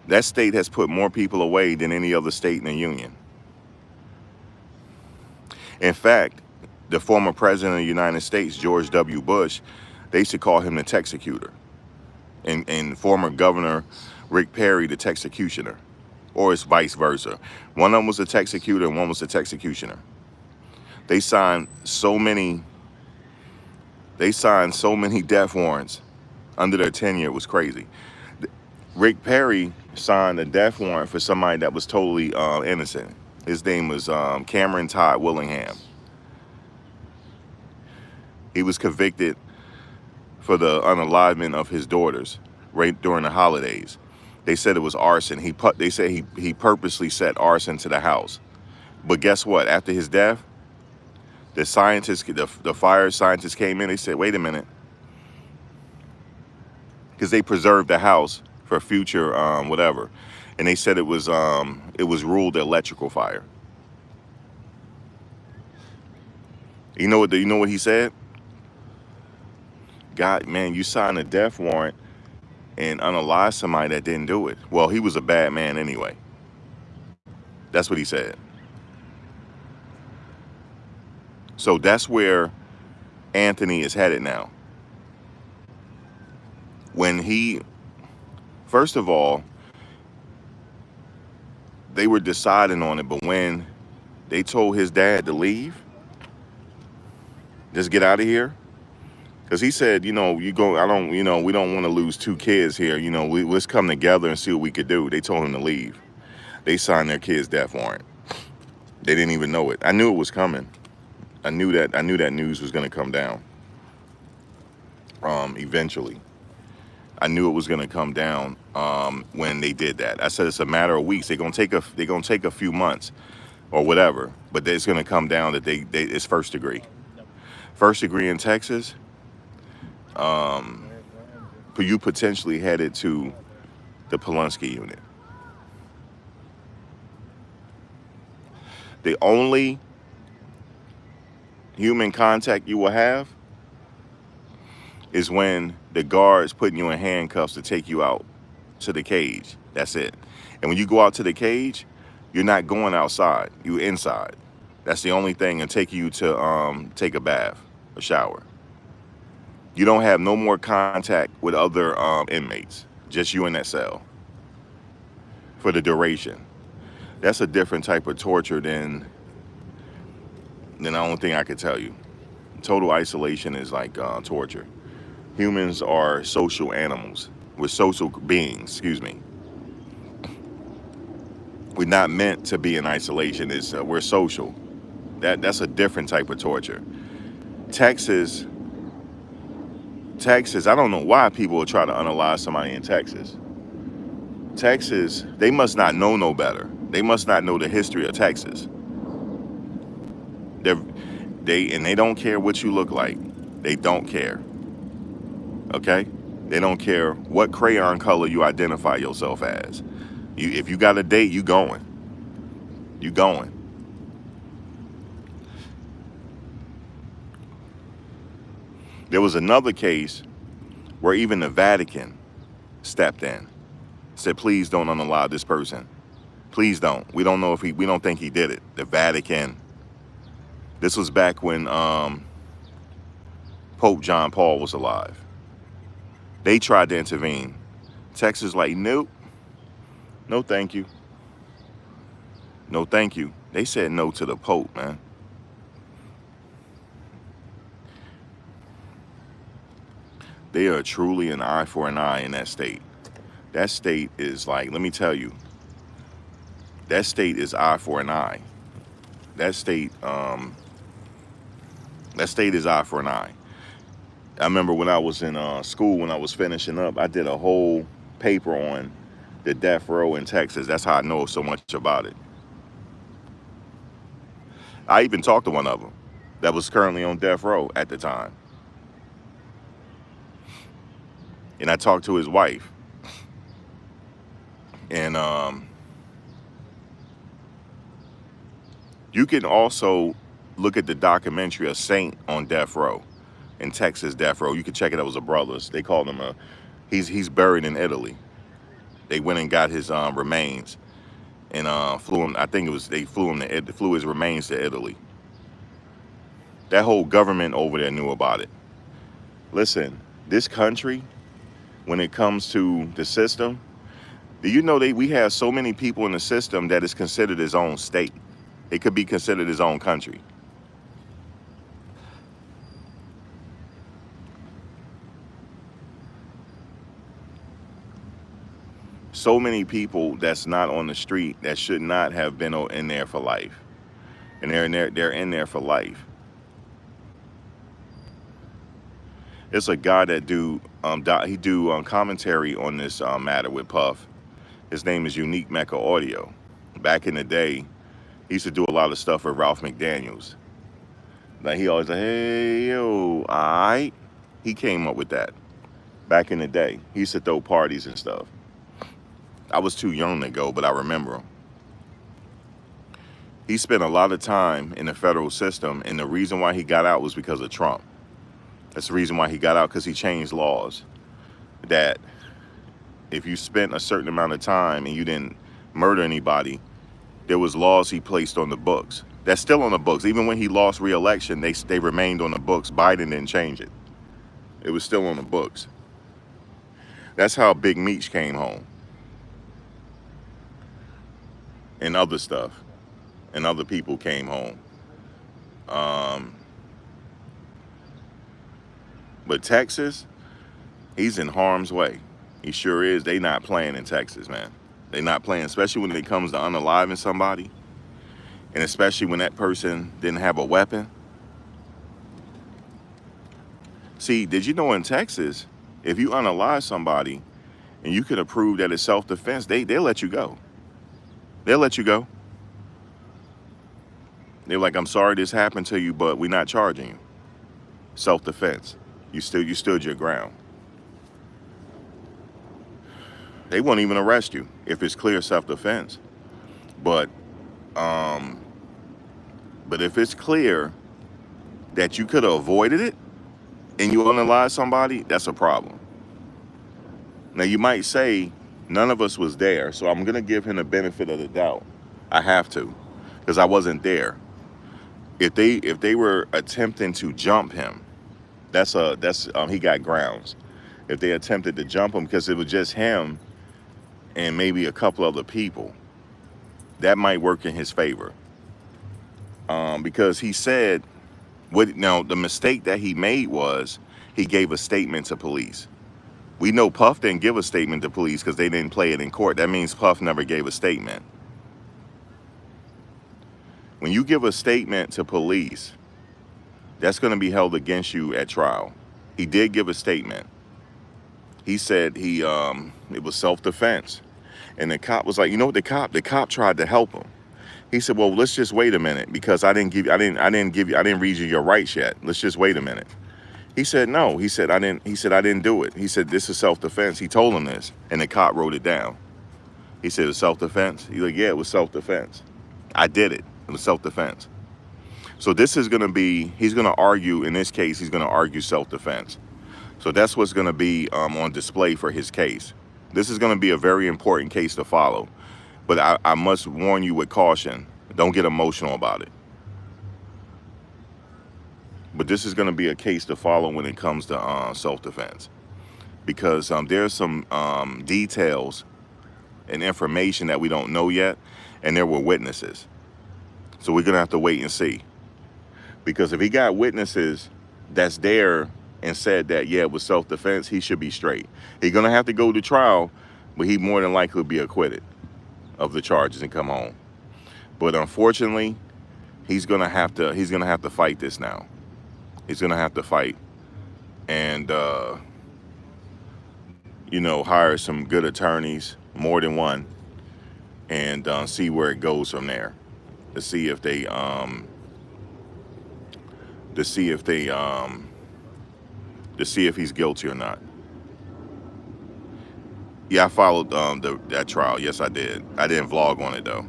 That state has put more people away than any other state in the union. In fact, the former president of the United States, George W. Bush, they used to call him the Texecutor. And former Governor Rick Perry, the Texecutioner. Or it's vice versa. One of them was a Texecutor and one was a Texecutioner. They signed so many death warrants under their tenure. It was crazy. Rick Perry signed a death warrant for somebody that was totally innocent. His name was Cameron Todd Willingham. He was convicted for the unalivement of his daughters right during the holidays. They said it was arson. They said he purposely set arson to the house. But guess what? After his death, the fire scientists came in. They said, wait a minute. Because they preserved the house for future whatever. And they said it was ruled electrical fire. You know what he said? God, man, you signed a death warrant and unalive somebody that didn't do it. Well, he was a bad man anyway. That's what he said. So that's where Anthony is headed now. First of all, they were deciding on it, but when they told his dad to leave, just get out of here, because he said, you know, you go, I don't, you know, we don't want to lose two kids here. You know, let's come together and see what we could do. They told him to leave. They signed their kid's death warrant. They didn't even know it. I knew it was coming. I knew that news was going to come down. Eventually, I knew it was going to come down when they did that. I said it's a matter of weeks. They're gonna take a few months or whatever, but it's going to come down that it's first degree. First degree in Texas. You potentially headed to the Pulaski unit. The only human contact you will have is when the guard's putting you in handcuffs to take you out to the cage. That's it. And when you go out to the cage, you're not going outside. You're inside. That's the only thing, and take you to take a bath, a shower. You don't have no more contact with other inmates. Just you in that cell for the duration. That's a different type of torture than the only thing I could tell you. Total isolation is like torture. Humans are social animals. We're social beings, excuse me. We're not meant to be in isolation. We're social. That's a different type of torture. Texas, I don't know why people would try to unalive somebody in Texas. Texas, they must not know no better. They must not know the history of Texas. They don't care what you look like. They don't care. Okay? They don't care what crayon color you identify yourself as. If you got a date, you going. You going. There was another case where even the Vatican stepped in, said, please don't unalive this person. Please don't. We don't know if we don't think he did it. The Vatican. This was back when Pope John Paul was alive. They tried to intervene. Texas like, nope. No, thank you. No, thank you. They said no to the Pope, man. They are truly an eye for an eye in that state. That state is like, let me tell you, that state is eye for an eye. That state is eye for an eye. I remember when I was in school, when I was finishing up, I did a whole paper on the death row in Texas. That's how I know so much about it. I even talked to one of them that was currently on death row at the time. And I talked to his wife. And you can also look at the documentary A Saint on death row, in Texas death row. You can check it out. It was a brothers. They called him he's buried in Italy. They went and got his remains and flew him. I think they flew his remains to Italy. That whole government over there knew about it. Listen, this country, when it comes to the system, do you know we have so many people in the system that is considered its own state? It could be considered its own country. So many people that's not on the street that should not have been in there for life, and they're in there for life. It's a guy that do commentary on this matter with Puff. His name is Unique Mecca Audio. Back in the day, he used to do a lot of stuff with Ralph McDaniels. Like he always like, hey yo, alright. He came up with that back in the day. He used to throw parties and stuff. I was too young to go, but I remember him. He spent a lot of time in the federal system, and the reason why he got out was because of Trump. That's the reason why he got out, because he changed laws that if you spent a certain amount of time and you didn't murder anybody, there was laws he placed on the books. That's still on the books. Even when he lost re-election, they remained on the books. Biden didn't change it. It was still on the books. That's how Big Meech came home. and other stuff, and other people came home. Um, but Texas, he's in harm's way. He sure is. They not playing in Texas, man. They not playing, especially when it comes to unaliving somebody, and especially when that person didn't have a weapon. See, did you know in Texas, if you unalive somebody and you can prove that it's self-defense, they'll let you go. They'll let you go. They're like, I'm sorry this happened to you, but we're not charging you. Self-defense. You stood your ground. They won't even arrest you if it's clear self-defense. But if it's clear that you could have avoided it and you unalive somebody, that's a problem. Now you might say, none of us was there, so I'm gonna give him the benefit of the doubt. I have to, because I wasn't there. If they were attempting to jump him, he got grounds. If they attempted to jump him because it was just him and maybe a couple other people, that might work in his favor. Because he said, the mistake that he made was he gave a statement to police. We know Puff didn't give a statement to police because they didn't play it in court. That means Puff never gave a statement. When you give a statement to police, that's going to be held against you at trial. He did give a statement. He said it was self-defense. And the cop was like, you know what, the cop tried to help him. He said, well, let's just wait a minute because I didn't read you your rights yet. Let's just wait a minute. He said, no. He said, I didn't do it. He said, this is self-defense. He told him this, and the cop wrote it down. He said, it was self-defense? He's like, yeah, it was self-defense. I did it. It was self-defense. So this is going to be, he's going to argue, in this case, he's going to argue self-defense. So that's what's going to be on display for his case. This is going to be a very important case to follow. But I must warn you with caution. Don't get emotional about it. But this is going to be a case to follow when it comes to self-defense. Because there's some details and information that we don't know yet. And there were witnesses. So we're going to have to wait and see. Because if he got witnesses that's there and said that, yeah, it was self-defense, he should be straight. He's going to have to go to trial, but he more than likely will be acquitted of the charges and come home. But unfortunately, he's going to have to fight this now. He's going to have to fight and, hire some good attorneys, more than one, and see where it goes from there. To see if he's guilty or not. Yeah, I followed that trial. Yes, I did. I didn't vlog on it though.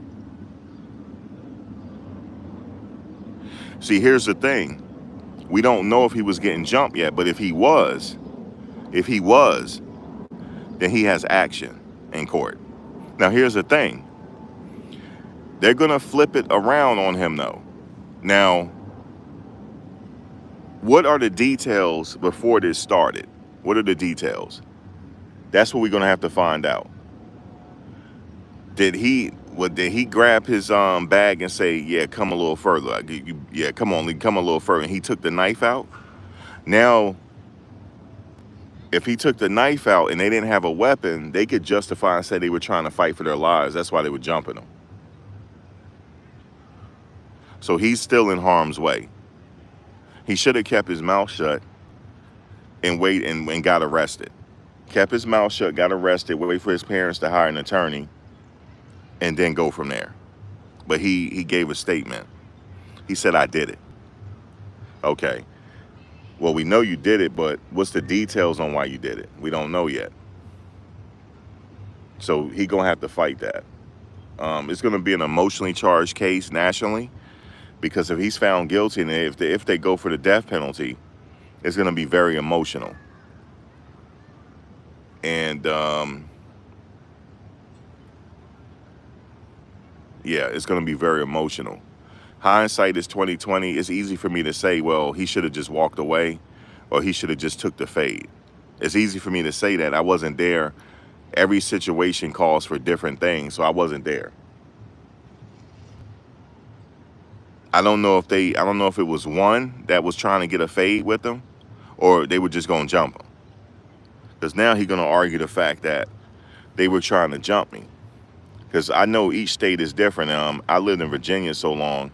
See, here's the thing. We don't know if he was getting jumped yet, but if he was, then he has action in court. Now, here's the thing. They're going to flip it around on him, though. Now, what are the details before this started? What are the details? That's what we're going to have to find out. Did he grab his bag and say, yeah, come a little further? Yeah, come a little further. And he took the knife out? Now, if he took the knife out and they didn't have a weapon, they could justify and say they were trying to fight for their lives. That's why they were jumping him. So he's still in harm's way. He should have kept his mouth shut and wait and got arrested. Kept his mouth shut, got arrested, wait for his parents to hire an attorney, and then go from there. But he gave a statement. He said, I did it. Okay. Well, we know you did it, but what's the details on why you did it? We don't know yet. So he gonna have to fight that. It's gonna be an emotionally charged case nationally, because if he's found guilty and if they go for the death penalty, it's gonna be very emotional. And yeah, it's gonna be very emotional. Hindsight is 20/20. It's easy for me to say, well, he should have just walked away, or he should have just took the fade. It's easy for me to say that. I wasn't there. Every situation calls for different things, so I wasn't there. I don't know if it was one that was trying to get a fade with them, or they were just gonna jump him. Because now he's gonna argue the fact that they were trying to jump me. Because I know each state is different. I lived in Virginia so long.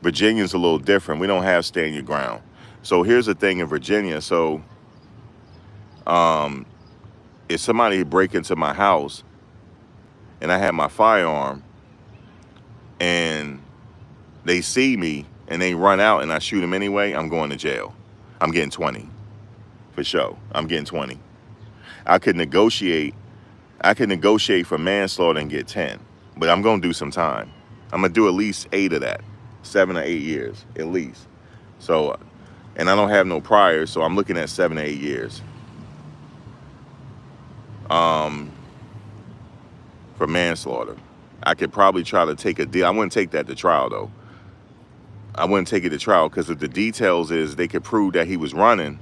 Virginia's a little different. We don't have stand your ground. So here's the thing in Virginia. So if somebody break into my house and I have my firearm and they see me and they run out and I shoot them anyway, I'm going to jail. I'm getting 20 for sure. I'm getting 20. I could negotiate for manslaughter and get 10, but I'm going to do some time. I'm going to do at least 8 of that, 7 or 8 years at least. So, and I don't have no priors, so I'm looking at 7 to 8 years. For manslaughter. I could probably try to take a deal. I wouldn't take that to trial though. I wouldn't take it to trial because if the details is they could prove that he was running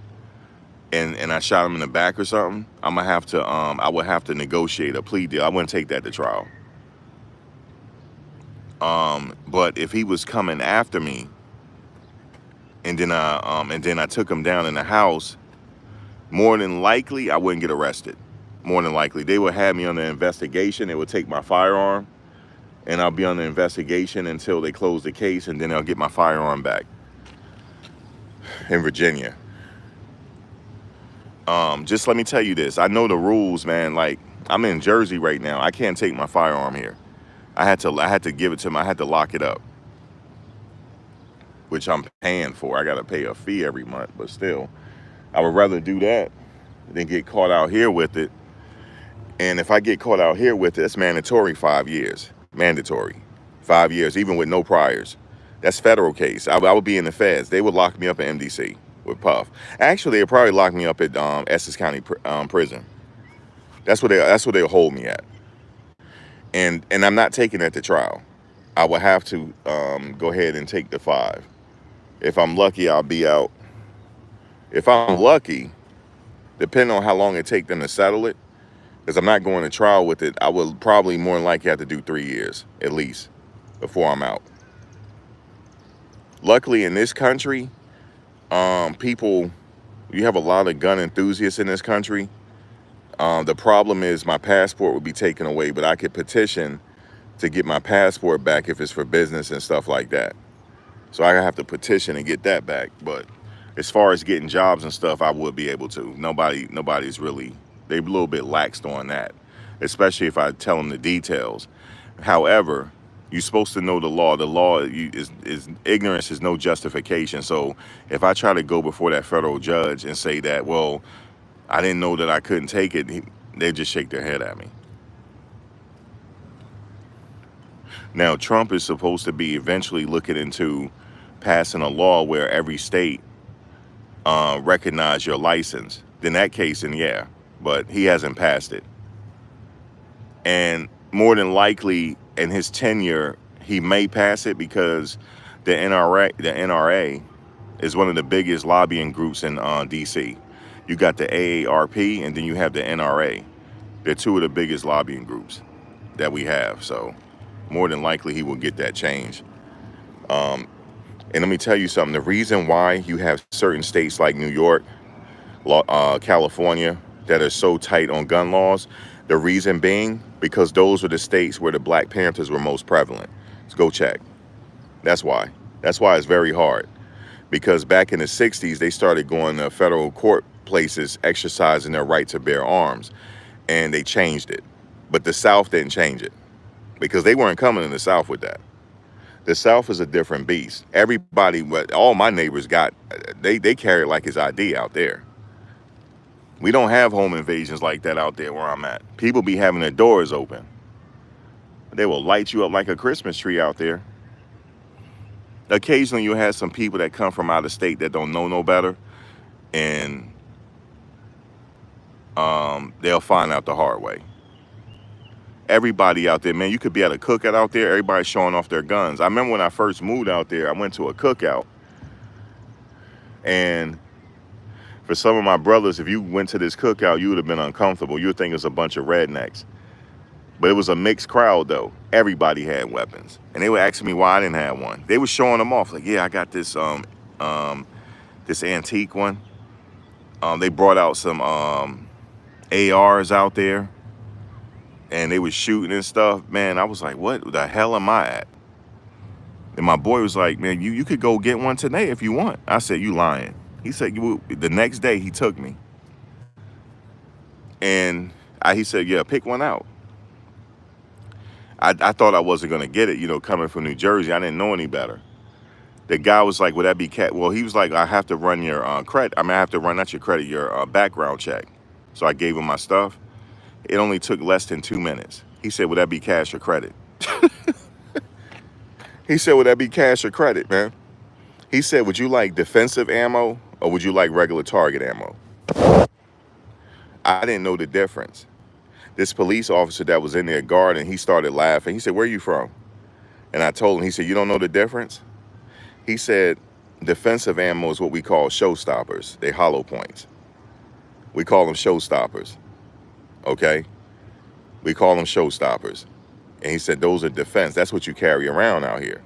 and I shot him in the back or something, I'm gonna have to I would have to negotiate a plea deal. I wouldn't take that to trial. But if he was coming after me and then I took him down in the house, more than likely I wouldn't get arrested. More than likely they would have me under investigation. They would take my firearm and I'll be under investigation until they close the case, and then I'll get my firearm back in Virginia. Just let me tell you this. I know the rules, man. Like, I'm in Jersey right now. I can't take my firearm here. I had to give it to him. I had to lock it up, which I'm paying for. I got to pay a fee every month, but still, I would rather do that than get caught out here with it. And if I get caught out here with it, it's mandatory 5 years. Mandatory 5 years, even with no priors. That's federal case. I would be in the feds. They would lock me up at MDC with Puff. Actually, they'd probably lock me up at Essex County prison. That's what they'll hold me at. And I'm not taking that to trial. I will have to go ahead and take the 5. If I'm lucky, I'll be out. If I'm lucky, depending on how long it takes them to settle it, because I'm not going to trial with it, I will probably more than likely have to do 3 years at least before I'm out. Luckily in this country, you have a lot of gun enthusiasts in this country. The problem is my passport would be taken away, but I could petition to get my passport back if it's for business and stuff like that. So I have to petition and get that back. But as far as getting jobs and stuff, I would be able to. Nobody's really, they're a little bit laxed on that, especially if I tell them the details. However, you're supposed to know the law. The law is ignorance is no justification. So if I try to go before that federal judge and say that, well, I didn't know that I couldn't take it, they just shake their head at me. Now, Trump is supposed to be eventually looking into passing a law where every state recognize your license. In that case, then yeah, but he hasn't passed it. And more than likely, in his tenure, he may pass it because the NRA is one of the biggest lobbying groups in D.C. You got the AARP, and then you have the NRA. They're 2 of the biggest lobbying groups that we have. So more than likely, he will get that change. And let me tell you something. The reason why you have certain states like New York, California, that are so tight on gun laws, the reason being because those were the states where the Black Panthers were most prevalent. So go check. That's why. That's why it's very hard. Because back in the 60s, they started going to federal court places exercising their right to bear arms. And they changed it. But the South didn't change it. Because they weren't coming in the South with that. The South is a different beast. Everybody, all my neighbors got, they carry it like it's ID out there. We don't have home invasions like that out there where I'm at. People be having their doors open. They will light you up like a Christmas tree out there. Occasionally you have some people that come from out of state that don't know no better. And they'll find out the hard way. Everybody out there, man, you could be at a cookout out there, everybody's showing off their guns. I remember when I first moved out there, I went to a cookout. And for some of my brothers, if you went to this cookout, you would have been uncomfortable. You would think it was a bunch of rednecks. But it was a mixed crowd though. Everybody had weapons, and they were asking me why I didn't have one. They were showing them off, like, yeah, I got this antique one. They brought out some ARs out there, and they was shooting and stuff. Man, I was like, what the hell am I at? And my boy was like, man, you could go get one today if you want. I said, you lying. He said, the next day he took me. And he said, yeah, pick one out. I thought I wasn't going to get it, you know, coming from New Jersey. I didn't know any better. The guy was like, would that be cat? Well, he was like, I have to run your credit. I mean, I have to run, not your credit, your background check. So I gave him my stuff. It only took less than 2 minutes. He said, would that be cash or credit? He said, would that be cash or credit, man? He said, would you like defensive ammo or would you like regular target ammo? I didn't know the difference. This police officer that was in there guarding, he started laughing. He said, where are you from? And I told him, he said, you don't know the difference? He said, defensive ammo is what we call showstoppers. They hollow points. We call them showstoppers, okay? We call them showstoppers. And he said, those are defense. That's what you carry around out here.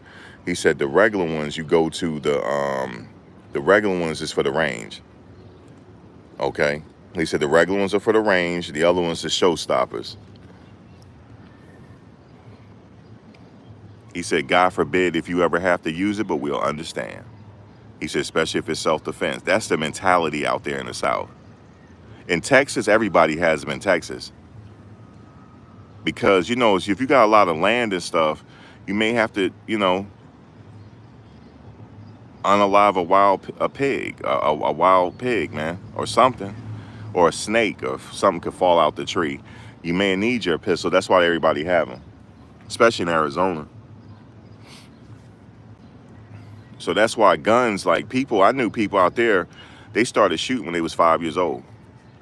He said, the regular ones, you go to the regular ones is for the range, okay? He said, the regular ones are for the range. The other ones are showstoppers. He said, God forbid if you ever have to use it, but we'll understand. He said, especially if it's self-defense. That's the mentality out there in the South. In Texas, everybody has them in Texas. Because, you know, if you got a lot of land and stuff, you may have to, you know, unalive a wild pig, man, or something. Or a snake, or something could fall out the tree. You may need your pistol. That's why everybody have them, especially in Arizona. So that's why guns, like people, I knew people out there, they started shooting when they was 5 years old,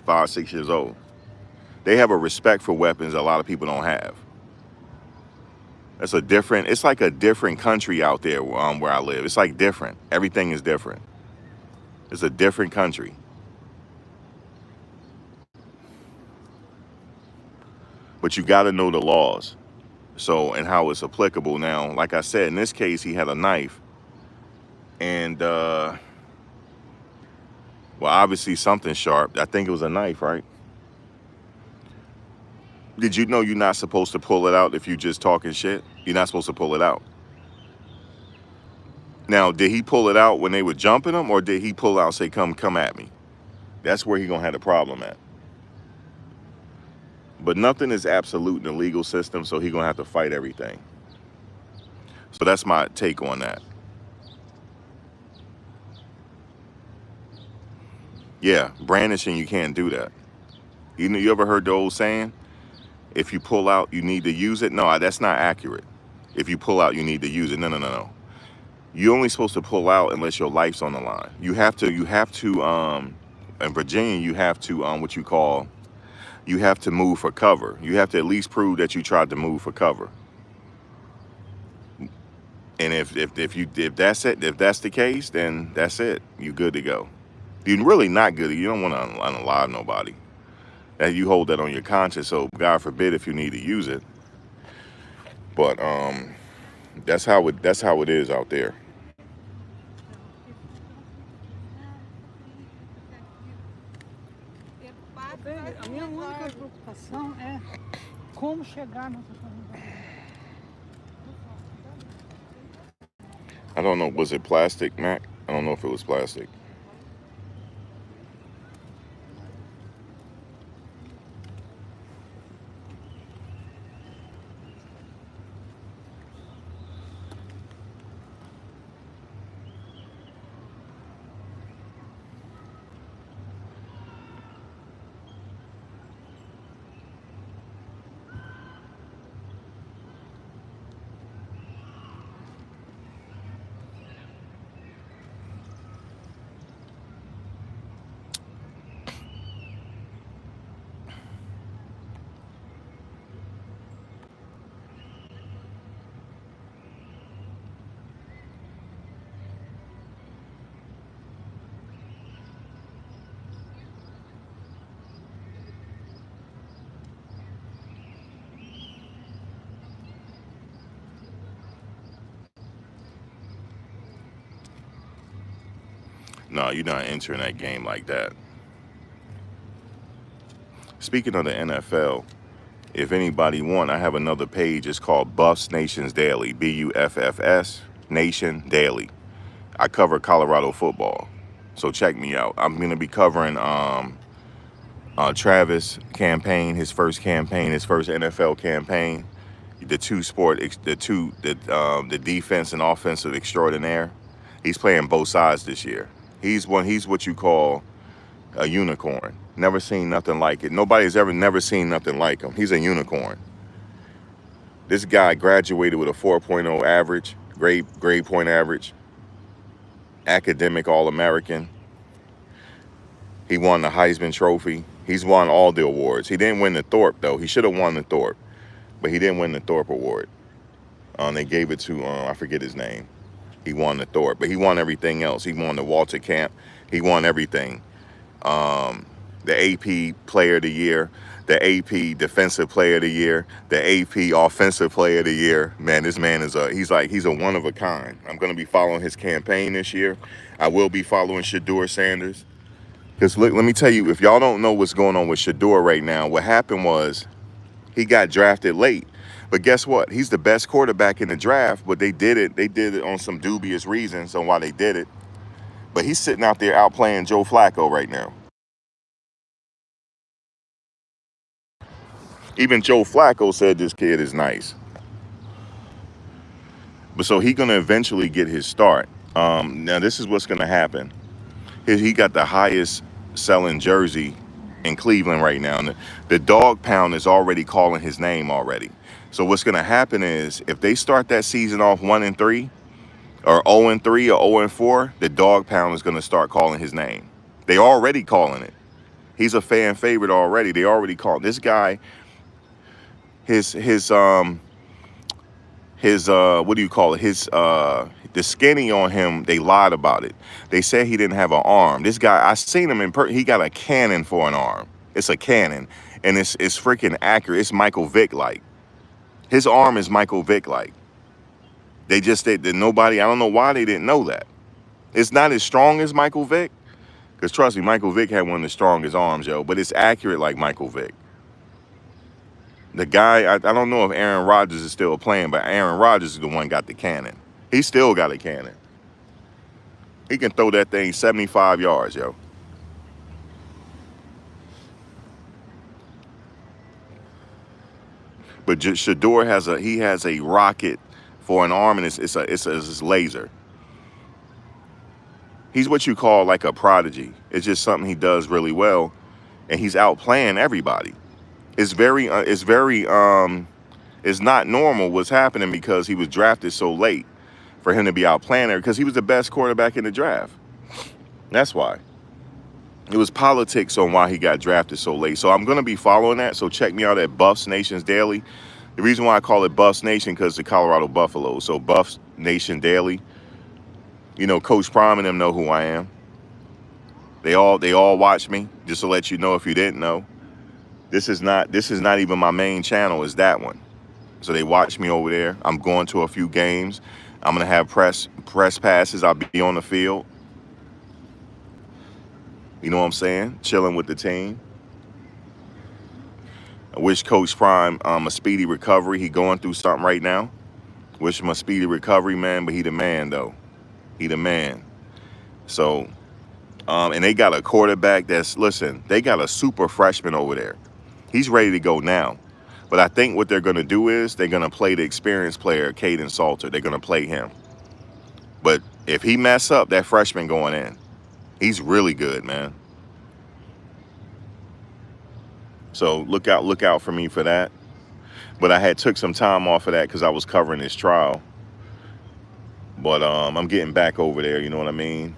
5, 6 years old. They have a respect for weapons a lot of people don't have. It's like a different country out there where I live. It's like different. Everything is different. It's a different country. But you got to know the laws. So, and how it's applicable. Now, like I said, in this case, he had a knife. And, well, obviously something sharp. I think it was a knife, right? Did you know you're not supposed to pull it out if you're just talking shit? You're not supposed to pull it out. Now, did he pull it out when they were jumping him, or did he pull out and say, come at me? That's where he gonna have a problem at. But nothing is absolute in the legal system, so he gonna have to fight everything. So that's my take on that. Yeah, brandishing, you can't do that. You ever heard the old saying, if you pull out, you need to use it? No, that's not accurate. If you pull out, you need to use it. No. You're only supposed to pull out unless your life's on the line. You have to, in Virginia, you have to, you have to move for cover. You have to at least prove that you tried to move for cover. And if that's it, if that's the case, then that's it. You're good to go. You're really not good. You don't want to unalive nobody. And you hold that on your conscience. So God forbid if you need to use it. But that's how it is out there. A minha única preocupação é como chegar nessa família. I don't know. Was it plastic, Mac? I don't know if it was plastic. No, you're not entering that game like that. Speaking of the NFL, if anybody want, I have another page. It's called Buffs Nations Daily, Buffs Nation Daily. I cover Colorado football, so check me out. I'm gonna be covering Travis campaign, his first NFL campaign, the defense and offensive extraordinaire. He's playing both sides this year. He's what you call a unicorn. Never seen nothing like it. Nobody's ever never seen nothing like him. He's a unicorn. This guy graduated with a 4.0 average, grade point average, academic All-American. He won the Heisman Trophy. He's won all the awards. He didn't win the Thorpe, though. He should have won the Thorpe, but he didn't win the Thorpe Award. They gave it to, I forget his name. He won the Thorpe, but he won everything else. He won the Walter Camp. He won everything. The AP Player of the Year, the AP Defensive Player of the Year, the AP Offensive Player of the Year. Man, this man is he's a one of a kind. I'm going to be following his campaign this year. I will be following Shedeur Sanders. Because look, let me tell you, if y'all don't know what's going on with Shedeur right now, what happened was he got drafted late. But guess what? He's the best quarterback in the draft, but they did it on some dubious reasons on why they did it. But he's sitting out there outplaying Joe Flacco right now. Even Joe Flacco said this kid is nice. But so he's going to eventually get his start. Now, this is what's going to happen. He got the highest selling jersey in Cleveland right now. And the dog pound is already calling his name already. So what's going to happen is if they start that season off 1-3 or 0-3 or 0-4, the dog pound is going to start calling his name. They already calling it. He's a fan favorite already. They already called this guy. His what do you call it? The skinny on him, they lied about it. They said he didn't have an arm. This guy, I seen him in person. He got a cannon for an arm. It's a cannon, and it's freaking accurate. It's Michael Vick like. His arm is Michael Vick like. They just did nobody. I don't know why they didn't know that. It's not as strong as Michael Vick, because trust me, Michael Vick had one of the strongest arms, yo. But it's accurate like Michael Vick. The guy, I don't know if Aaron Rodgers is still playing, but Aaron Rodgers is the one got the cannon. He still got a cannon. He can throw that thing 75 yards, yo. But Shedeur has a rocket for an arm, and it's a laser. He's what you call like a prodigy. It's just something he does really well, and he's outplaying everybody. It's not normal what's happening because he was drafted so late for him to be outplaying her because he was the best quarterback in the draft. That's why. It was politics on why he got drafted so late. So I'm going to be following that. So check me out at Buffs Nations Daily. The reason why I call it Buffs Nation because the Colorado Buffaloes. So Buffs Nation Daily. You know, Coach Prime and them know who I am. They all watch me, just to let you know if you didn't know. This is not even my main channel, it's that one. So they watch me over there. I'm going to a few games. I'm gonna have press passes. I'll be on the field. You know what I'm saying? Chilling with the team. I wish Coach Prime a speedy recovery. He going through something right now. Wish him a speedy recovery, man, but he the man though. He the man. So, and they got a quarterback they got a super freshman over there. He's ready to go now. But I think what they're going to do is they're going to play the experienced player, Caden Salter. They're going to play him. But if he mess up, that freshman going in. He's really good, man. So look out for me for that. But I had took some time off of that because I was covering this trial. But I'm getting back over there, you know what I mean?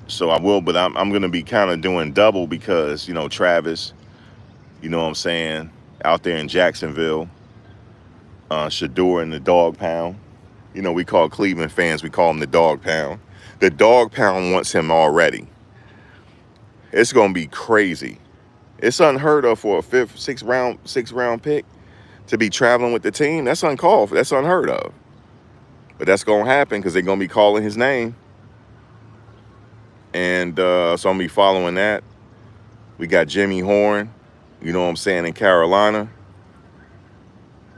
So I will, but I'm going to be kind of doing double because, you know, Travis, you know what I'm saying, out there in Jacksonville, Shedeur in the dog pound. You know, we call Cleveland fans, we call him the dog pound. The dog pound wants him already. It's going to be crazy. It's unheard of for a sixth round pick to be traveling with the team. That's uncalled for. That's unheard of. But that's going to happen because they're going to be calling his name. And so I'm going to be following that. We got Jimmy Horn, you know what I'm saying, in Carolina.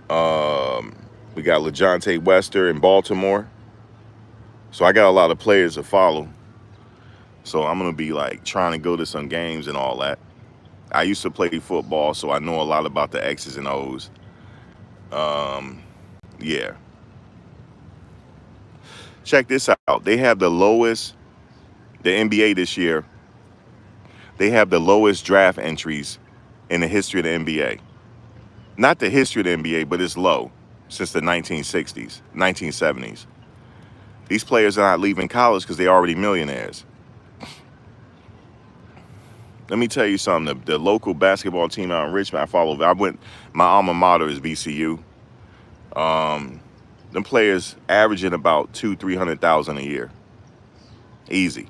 We got LeJontay Wester in Baltimore. So I got a lot of players to follow. So I'm going to be like trying to go to some games and all that. I used to play football, so I know a lot about the X's and O's. Yeah. Check this out. They have the lowest, the NBA this year, they have the lowest draft entries in the history of the NBA. Not the history of the NBA, but it's low since the 1960s, 1970s. These players are not leaving college because they're already millionaires. Let me tell you something. The local basketball team out in Richmond, my alma mater is VCU. Them players averaging about 200,000-300,000 a year. Easy.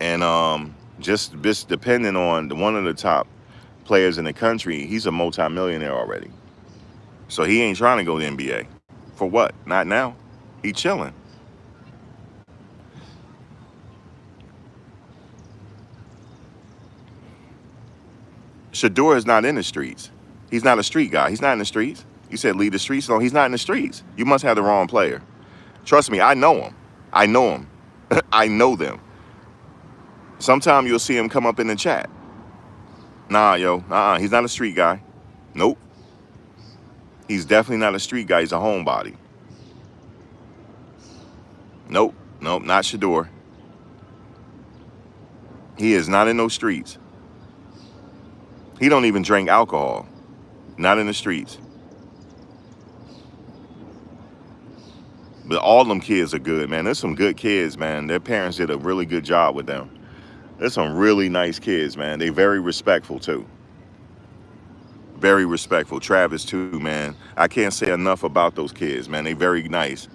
And just depending on one of the top players in the country, he's a multi-millionaire already. So he ain't trying to go to the NBA. For what? Not now. He chilling. Shador is not in the streets. He's not a street guy. He's not in the streets. You said leave the streets. No, he's not in the streets. You must have the wrong player. Trust me, I know him. I know him. I know them. Sometime you'll see him come up in the chat. Nah, yo, he's not a street guy. Nope. He's definitely not a street guy. He's a homebody. Nope, not Shador. He is not in those streets. He don't even drink alcohol. Not in the streets. But all them kids are good, man. There's some good kids, man. Their parents did a really good job with them. There's some really nice kids, man. They very respectful, too. Very respectful. Travis, too, man. I can't say enough about those kids, man. They very nice.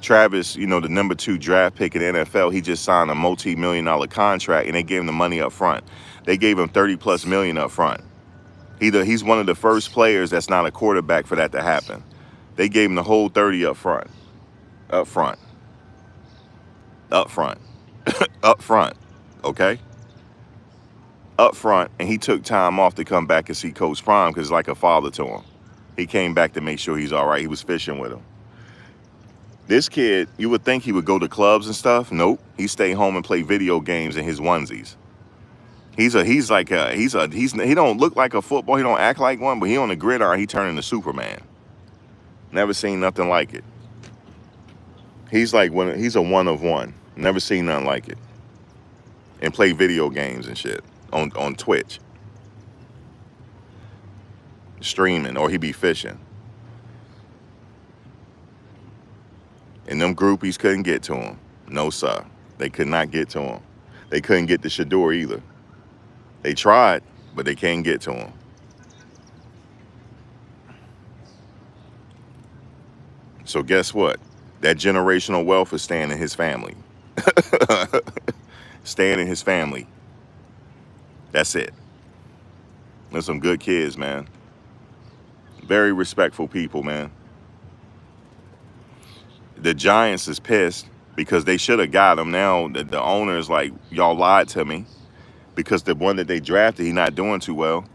Travis, you know, the number 2 draft pick in the NFL, he just signed a multi-million-dollar contract, and they gave him the money up front. They gave him $30+ million up front. He's one of the first players that's not a quarterback for that to happen. They gave him the whole 30 up front. Up front. Up front. Up front. Okay? Up front, and he took time off to come back and see Coach Prime because it's like a father to him. He came back to make sure he's all right. He was fishing with him. This kid, you would think he would go to clubs and stuff. Nope. He stayed home and play video games in his onesies. He don't look like a football. He don't act like one, but he on the gridiron, he turned into Superman. Never seen nothing like it. He's a one of one. Never seen nothing like it. And play video games and shit on Twitch. Streaming, or he be fishing. And them groupies couldn't get to him. No, sir. They could not get to him. They couldn't get to Shador either. They tried, but they can't get to him. So guess what? That generational wealth is staying in his family. Staying in his family. That's it. There's some good kids, man. Very respectful people, man. The Giants is pissed because they should have got him. Now the owner is like, y'all lied to me, because the one that they drafted, he's not doing too well.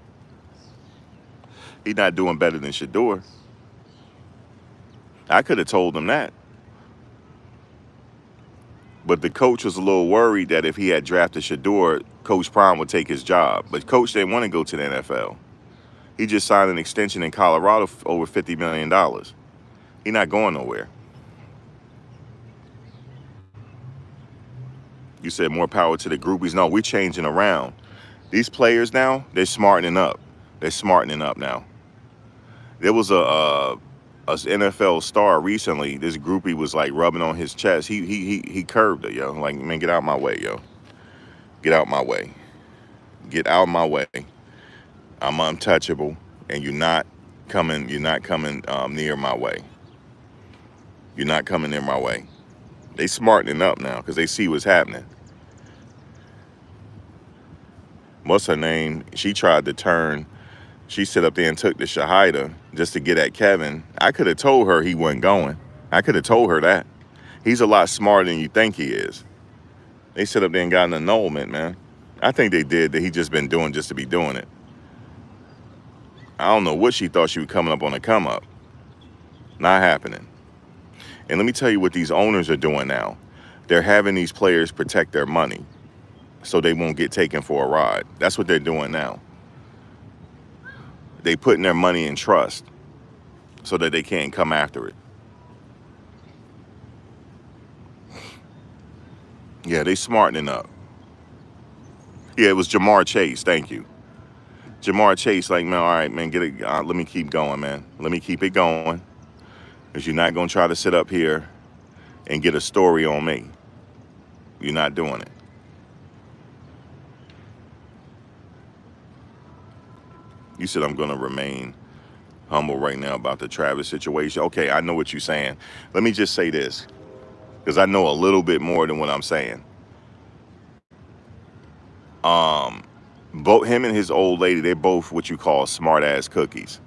He's not doing better than Shador. I could have told him that. But the coach was a little worried that if he had drafted Shador, Coach Prime would take his job. But Coach didn't want to go to the NFL. He just signed an extension in Colorado for over $50 million. He's not going nowhere. You said more power to the groupies. No, we're changing around. These players now, they're smartening up. They're smartening up now. There was a NFL star recently. This groupie was like rubbing on his chest. He curved it, yo. Like, man, get out my way, yo. Get out my way. Get out my way. I'm untouchable, and you're not coming near my way. You're not coming near my way. They smartening up now because they see what's happening. what's her name? She tried to turn. She sit up there and took the Shahida just to get at Kevin. I could have told her he wasn't going. I could have told her that. He's a lot smarter than you think he is. They sit up there and got an annulment, man. I think they did that. He just been doing just to be doing it. I don't know what she thought she was coming up on a come up. Not happening. And let me tell you what these owners are doing now. They're having these players protect their money so they won't get taken for a ride. That's what they're doing now. They putting their money in trust so that they can't come after it. Yeah, they smartening up. Yeah, it was Jamar Chase. Thank you. Jamar Chase, like, man, all right, man, get it. Let me keep going, man. Let me keep it going. Because you're not going to try to sit up here and get a story on me. You're not doing it. You said I'm going to remain humble right now about the Travis situation. Okay, I know what you're saying. Let me just say this, because I know a little bit more than what I'm saying. Both him and his old lady, they're both what you call smart ass cookies.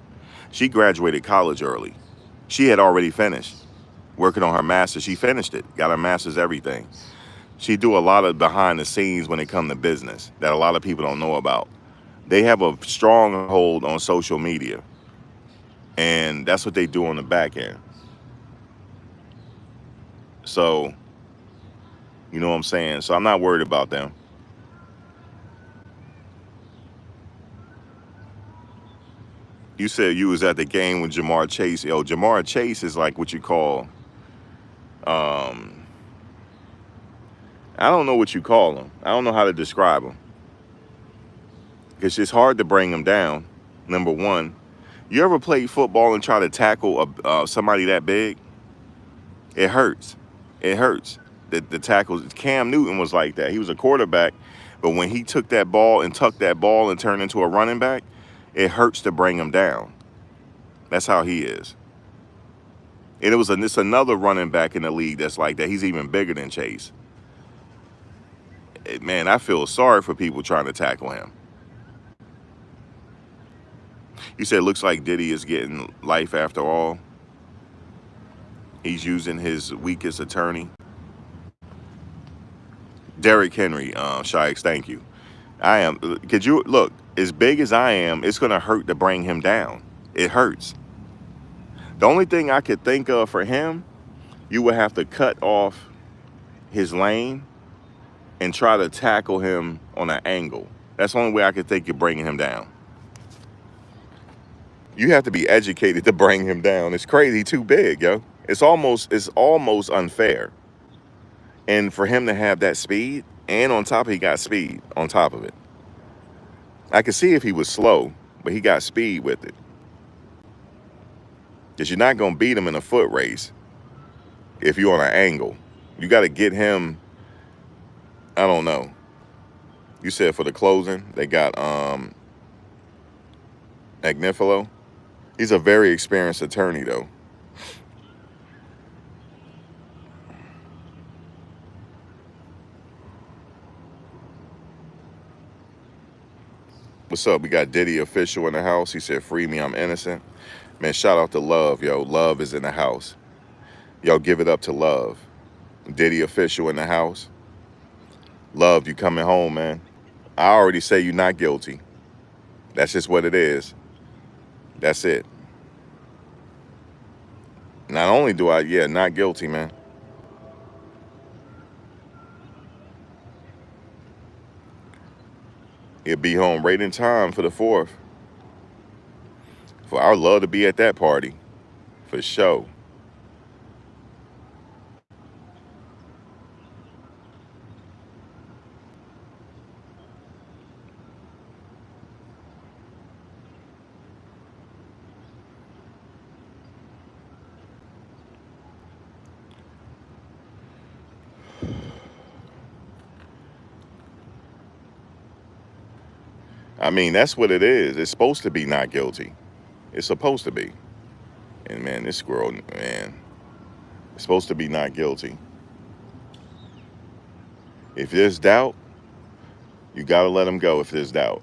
She graduated college early. She had already finished working on her master's. She finished it, got her master's, everything. She do a lot of behind the scenes when it comes to business that a lot of people don't know about. They have a strong hold on social media, and that's what they do on the back end. So, you know what I'm saying? So I'm not worried about them. You said you was at the game with Jamar Chase. Yo, Jamar Chase is like what you call, I don't know what you call him. I don't know how to describe him. It's just hard to bring him down, number one. You ever played football and try to tackle somebody that big? It hurts. It hurts. The tackles. Cam Newton was like that. He was a quarterback, but when he took that ball and tucked that ball and turned into a running back, it hurts to bring him down. That's how he is. And it's another running back in the league that's like that. He's even bigger than Chase. Man, I feel sorry for people trying to tackle him. You said it looks like Diddy is getting life after all. He's using his weakest attorney. Derrick Henry, Shikes, thank you. I am. Could you look, as big as I am, it's gonna hurt to bring him down. It hurts. The only thing I could think of for him, you would have to cut off his lane and try to tackle him on an angle. That's the only way I could think of bringing him down. You have to be educated to bring him down. It's crazy, too big, yo. It's almost unfair. And for him to have that speed, and on top he got speed on top of it. I could see if he was slow, but he got speed with it. Because you're not going to beat him in a foot race if you're on an angle. You got to get him, I don't know. You said for the closing, they got Agnifilo. He's a very experienced attorney, though. What's up? We got Diddy official in the house. He said, free me, I'm innocent. Man, shout out to Love, yo. Love is in the house. Y'all give it up to Love. Diddy official in the house. Love, you coming home, man. I already say you're not guilty. That's just what it is. That's it. Not only do I, not guilty, man. He'll be home right in time for the 4th. For I'd love to be at that party. For sure. I mean, that's what it is. It's supposed to be not guilty. It's supposed to be. And man, this squirrel, man, it's supposed to be not guilty. If there's doubt, You got to let them go if there's doubt.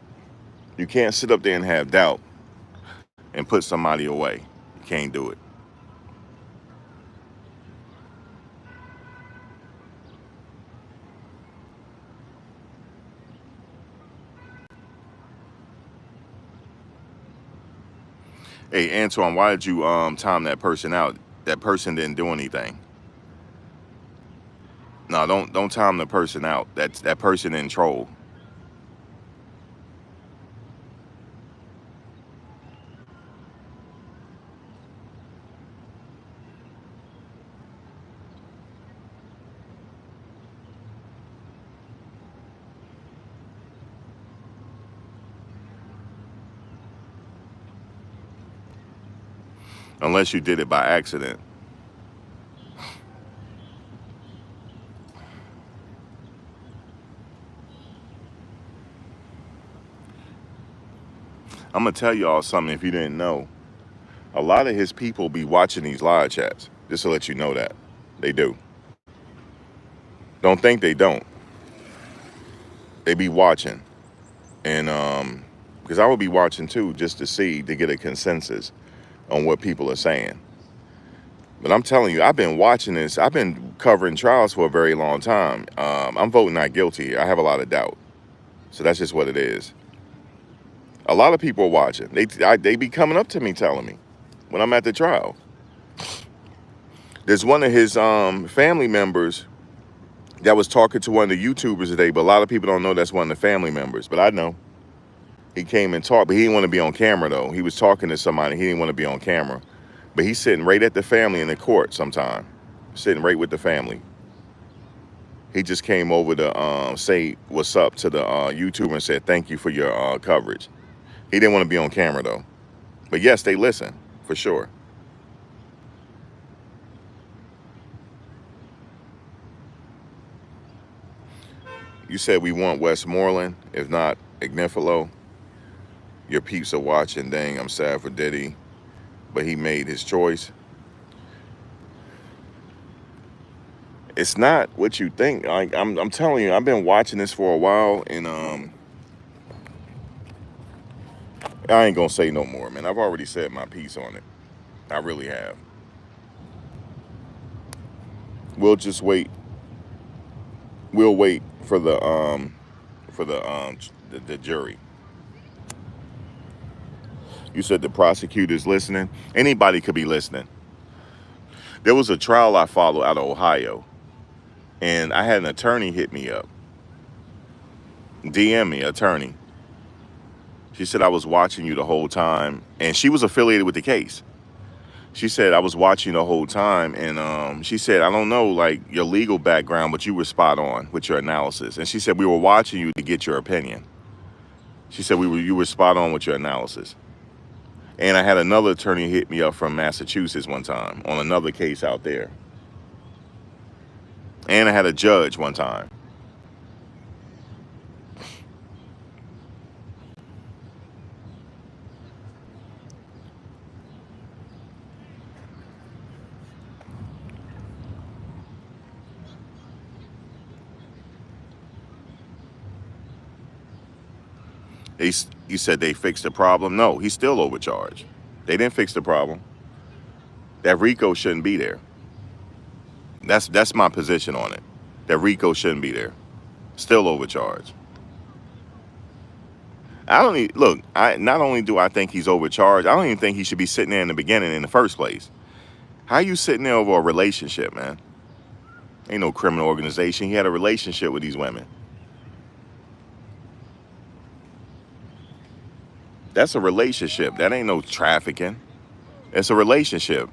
You can't sit up there and have doubt and put somebody away. You can't do it. Hey, Antoine, why did you time that person out? That person didn't do anything. No, don't time the person out. That person didn't troll. Unless you did it by accident. I'm gonna tell y'all something if you didn't know. A lot of his people be watching these live chats. Just to let you know that. They do. Don't think they don't. They be watching. And because I would be watching too, just to get a consensus on what people are saying. But I'm telling you, I've been watching this. I've been covering trials for a very long time. I'm voting not guilty. I have a lot of doubt. So that's just what it is. A lot of people are watching. They be coming up to me telling me when I'm at the trial. There's one of his family members that was talking to one of the YouTubers today, but a lot of people don't know that's one of the family members. But I know. He came and talked, but he didn't want to be on camera, though. He was talking to somebody. He didn't want to be on camera. But he's sitting right at the family in the court sometime, sitting right with the family. He just came over to say what's up to the YouTuber and said, thank you for your coverage. He didn't want to be on camera, though. But yes, they listen, for sure. You said we want Westmoreland, if not Ignifilo. Your peeps are watching. Dang, I'm sad for Diddy, but he made his choice. It's not what you think. Like I'm telling you, I've been watching this for a while, and I ain't gonna say no more, man. I've already said my piece on it. I really have. We'll just wait. We'll wait for the jury. You said the prosecutor's listening. Anybody could be listening. There was a trial I followed out of Ohio, and I had an attorney hit me up, DM me, attorney. She said I was watching you the whole time, and she was affiliated with the case. She said I was watching the whole time, and she said, I don't know, like, your legal background, but you were spot on with your analysis. And she said we were watching you to get your opinion. She said you were spot on with your analysis. And I had another attorney hit me up from Massachusetts one time on another case out there. And I had a judge one time. You said they fixed the problem? No, he's still overcharged. They didn't fix the problem. That RICO shouldn't be there. That's my position on it. That RICO shouldn't be there. Still overcharged. I don't even, look, not only do I think he's overcharged, I don't even think he should be sitting there in the beginning in the first place. How you sitting there over a relationship, man? Ain't no criminal organization. He had a relationship with these women. That's a relationship. That ain't no trafficking. It's a relationship.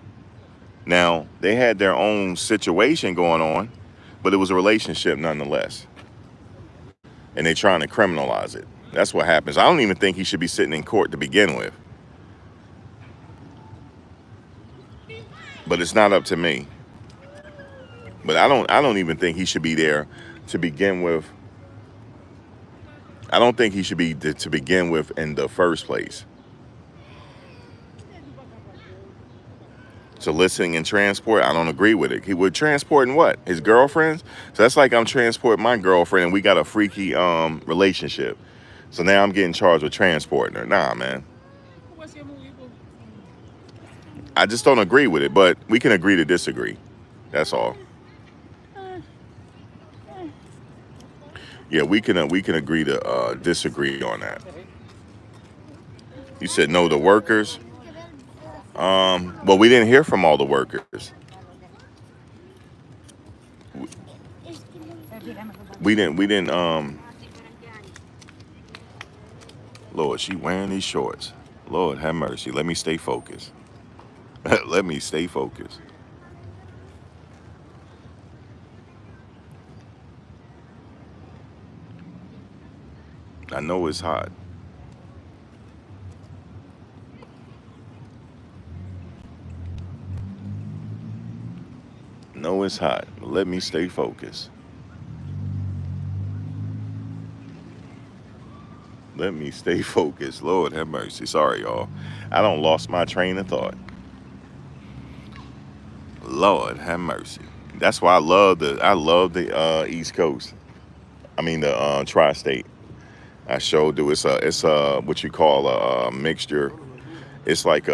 Now, they had their own situation going on, but it was a relationship nonetheless. And they're trying to criminalize it. That's what happens. I don't even think he should be sitting in court to begin with. But it's not up to me. But I don't even think he should be there to begin with. I don't think he should be to begin with in the first place. Soliciting and transport, I don't agree with it. He would transporting what? His girlfriends? So that's like I'm transporting my girlfriend and we got a freaky relationship. So now I'm getting charged with transporting her. Nah, man. I just don't agree with it, but we can agree to disagree. That's all. Yeah, we can agree to disagree on that. You said no to workers. Well, we didn't hear from all the workers. We didn't. Lord, she wearing these shorts. Lord, have mercy. Let me stay focused. Let me stay focused. I know it's hot. No, it's hot. Let me stay focused. Let me stay focused. Lord, have mercy. Sorry, y'all. I don't lost my train of thought. Lord, have mercy. That's why I love the East Coast. I mean the tri-state. I showed do it's a what you call a mixture. It's like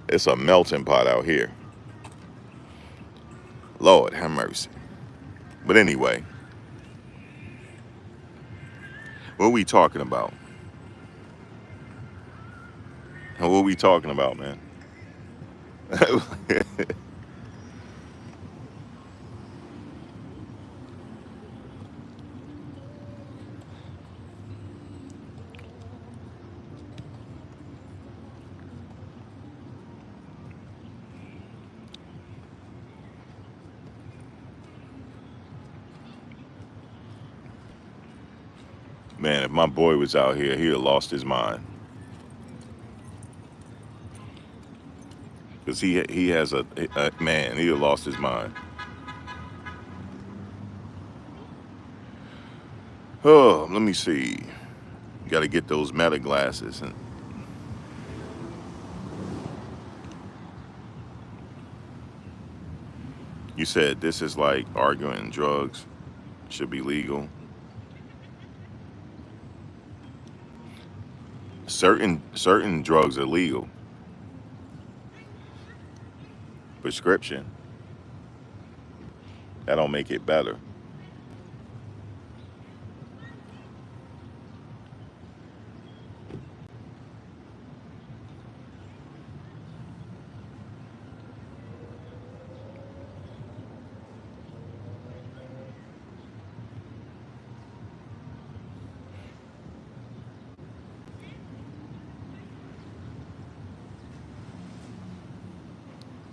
it's a melting pot out here. Lord have mercy. But anyway, what are we talking about? What are we talking about, man? Man, if my boy was out here, he'd have lost his mind. Cause he has a man, he'd have lost his mind. Oh, let me see. Got to get those meta glasses. And you said this is like arguing drugs should be legal. Certain drugs are legal. Prescription. That don't make it better.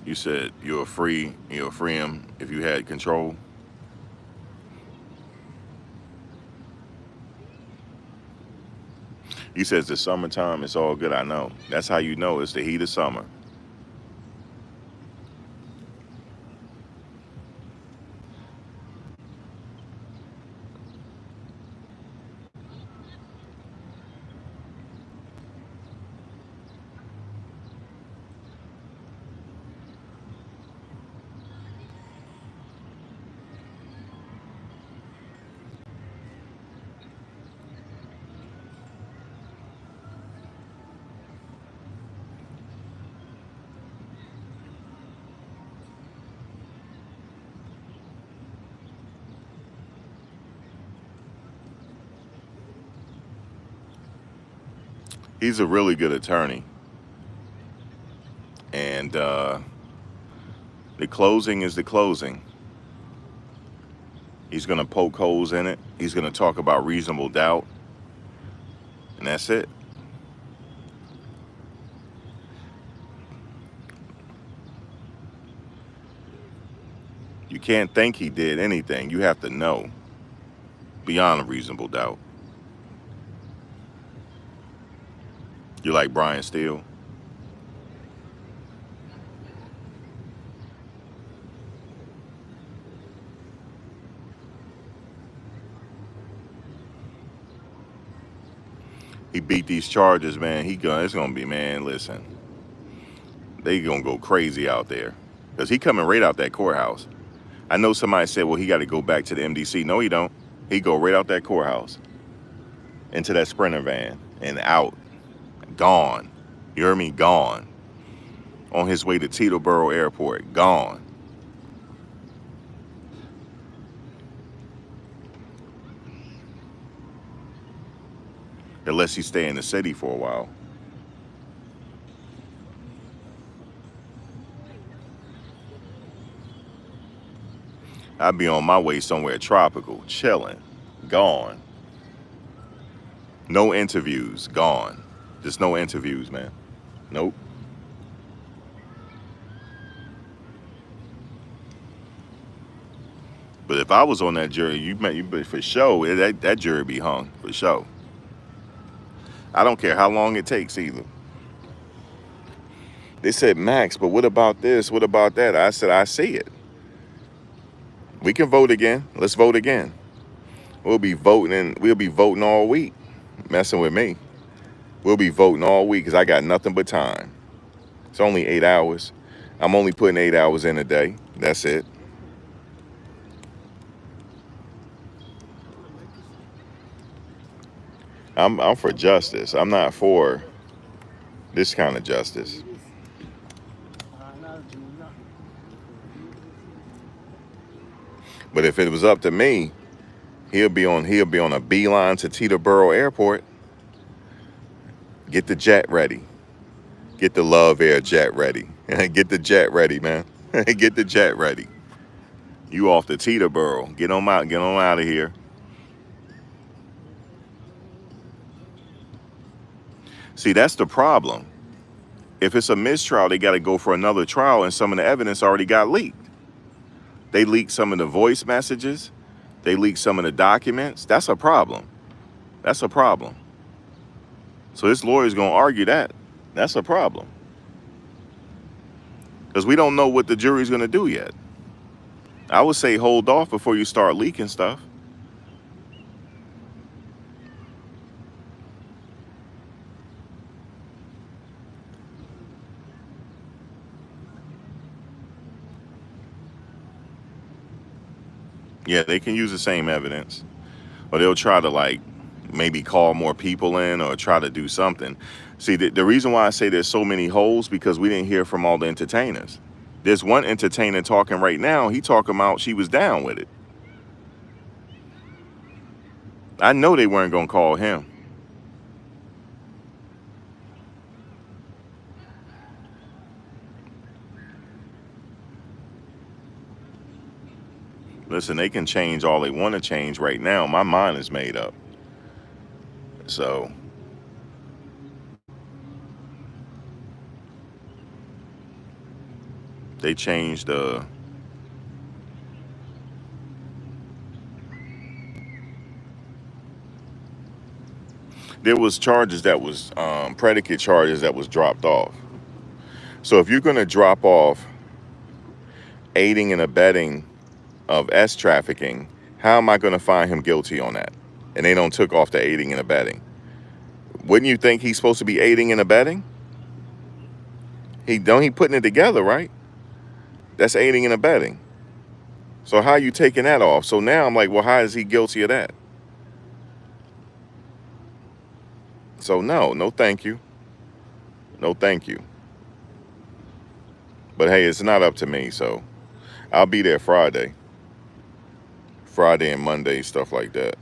You said you'll free him if you had control. You said it's the summertime, it's all good. I know. That's how you know it's the heat of summer. He's a really good attorney, and the closing is the closing. He's gonna poke holes in it. He's gonna talk about reasonable doubt, and that's it. You can't think he did anything. You have to know beyond a reasonable doubt. You're like Brian Steele. He beat these charges, man. It's gonna be, man. Listen, they gonna go crazy out there. Because he coming right out that courthouse. I know somebody said, well, he got to go back to the MDC. No, he don't. He go right out that courthouse into that Sprinter van and out. Gone. You heard me? Gone. On his way to Teterboro Airport. Gone. Unless he stay in the city for a while. I'd be on my way somewhere tropical, chilling, gone. No interviews, gone. Just no interviews, man. Nope. But if I was on that jury, you for sure, that jury be hung, for sure. I don't care how long it takes either. They said, Max, but what about this? What about that? I said, I see it. We can vote again. Let's vote again. We'll be voting all week. Messing with me. We'll be voting all week because I got nothing but time. It's only 8 hours. I'm only putting 8 hours in a day. That's it. I'm for justice. I'm not for this kind of justice. But if it was up to me, he'll be on a beeline to Teterboro Airport. Get the jet ready. Get the Love Air jet ready. Get the jet ready, man. Get the jet ready. You off to Teterboro. Get on out of here. See, that's the problem. If it's a mistrial, they got to go for another trial, and some of the evidence already got leaked. They leaked some of the voice messages. They leaked some of the documents. That's a problem. That's a problem. So this lawyer's going to argue that. That's a problem. Because we don't know what the jury's going to do yet. I would say hold off before you start leaking stuff. Yeah, they can use the same evidence. Or they'll try to, like, maybe call more people in or try to do something. See, the reason why I say there's so many holes, because we didn't hear from all the entertainers. There's one entertainer talking right now. He talking about she was down with it. I know they weren't going to call him. Listen, they can change all they want to change right now. My mind is made up. So they changed there was charges that was predicate charges that was dropped off. So if you're going to drop off aiding and abetting of trafficking, how am I going to find him guilty on that? And they don't took off the aiding and abetting. Wouldn't you think he's supposed to be aiding and abetting? He putting it together, right? That's aiding and abetting. So how are you taking that off? So now I'm like, well, how is he guilty of that? So no thank you. No thank you. But hey, it's not up to me, so I'll be there Friday and Monday, stuff like that.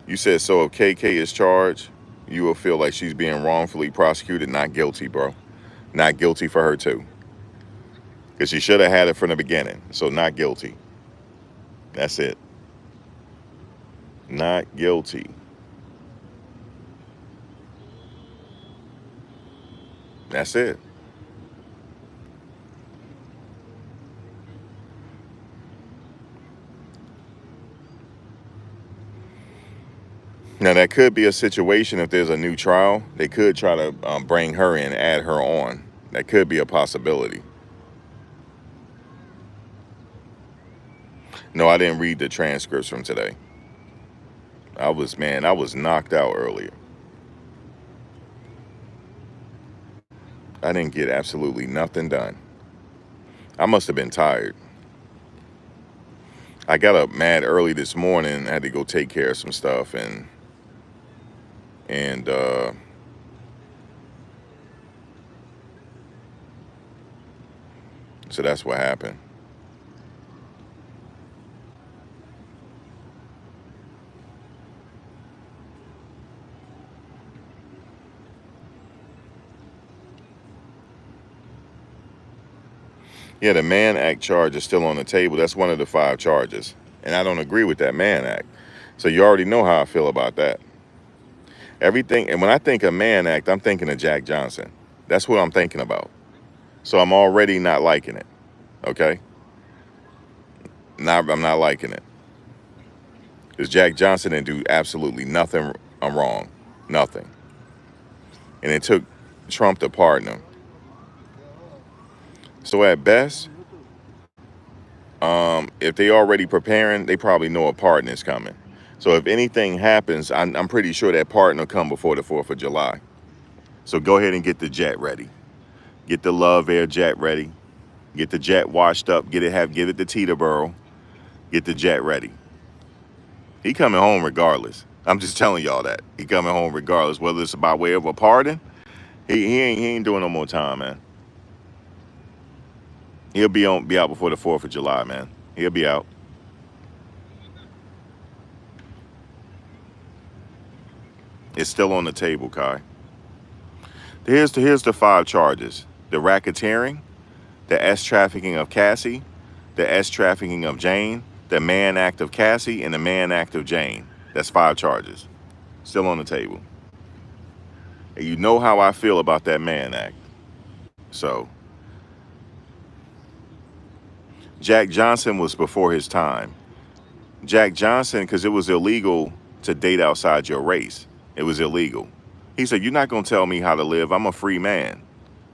You said, so if KK is charged, you will feel like she's being wrongfully prosecuted, not guilty, bro. Not guilty for her too. Because she should have had it from the beginning. So not guilty. That's it. Not guilty. That's it. Now, that could be a situation if there's a new trial. They could try to bring her in, add her on. That could be a possibility. No, I didn't read the transcripts from today. I was knocked out earlier. I didn't get absolutely nothing done. I must have been tired. I got up mad early this morning. I had to go take care of some stuff, and so that's what happened. Yeah, the Mann Act charge is still on the table. That's one of the 5 charges. And I don't agree with that Mann Act. So you already know how I feel about that. Everything, and when I think of Mann Act, I'm thinking of Jack Johnson. That's what I'm thinking about. So I'm already not liking it. Okay? I'm not liking it. Because Jack Johnson didn't do absolutely nothing wrong. Nothing. And it took Trump to pardon him. So at best, if they already preparing, they probably know a pardon is coming. So if anything happens, I'm pretty sure that pardon will come before the 4th of July. So go ahead and get the jet ready. Get the Love Air jet ready. Get the jet washed up. Give it to Teterboro. Get the jet ready. He coming home regardless. I'm just telling y'all that. He coming home regardless. Whether it's by way of a pardon, he ain't doing no more time, man. He'll be out before the 4th of July, man. He'll be out. It's still on the table, Kai. Here's the 5 charges: the racketeering, the S trafficking of Cassie, the S trafficking of Jane, the Mann Act of Cassie, and the Mann Act of Jane. That's 5 charges. Still on the table. And you know how I feel about that Mann Act. So Jack Johnson was before his time. Jack Johnson, because it was illegal to date outside your race. It was illegal. He said, "You're not going to tell me how to live. I'm a free man.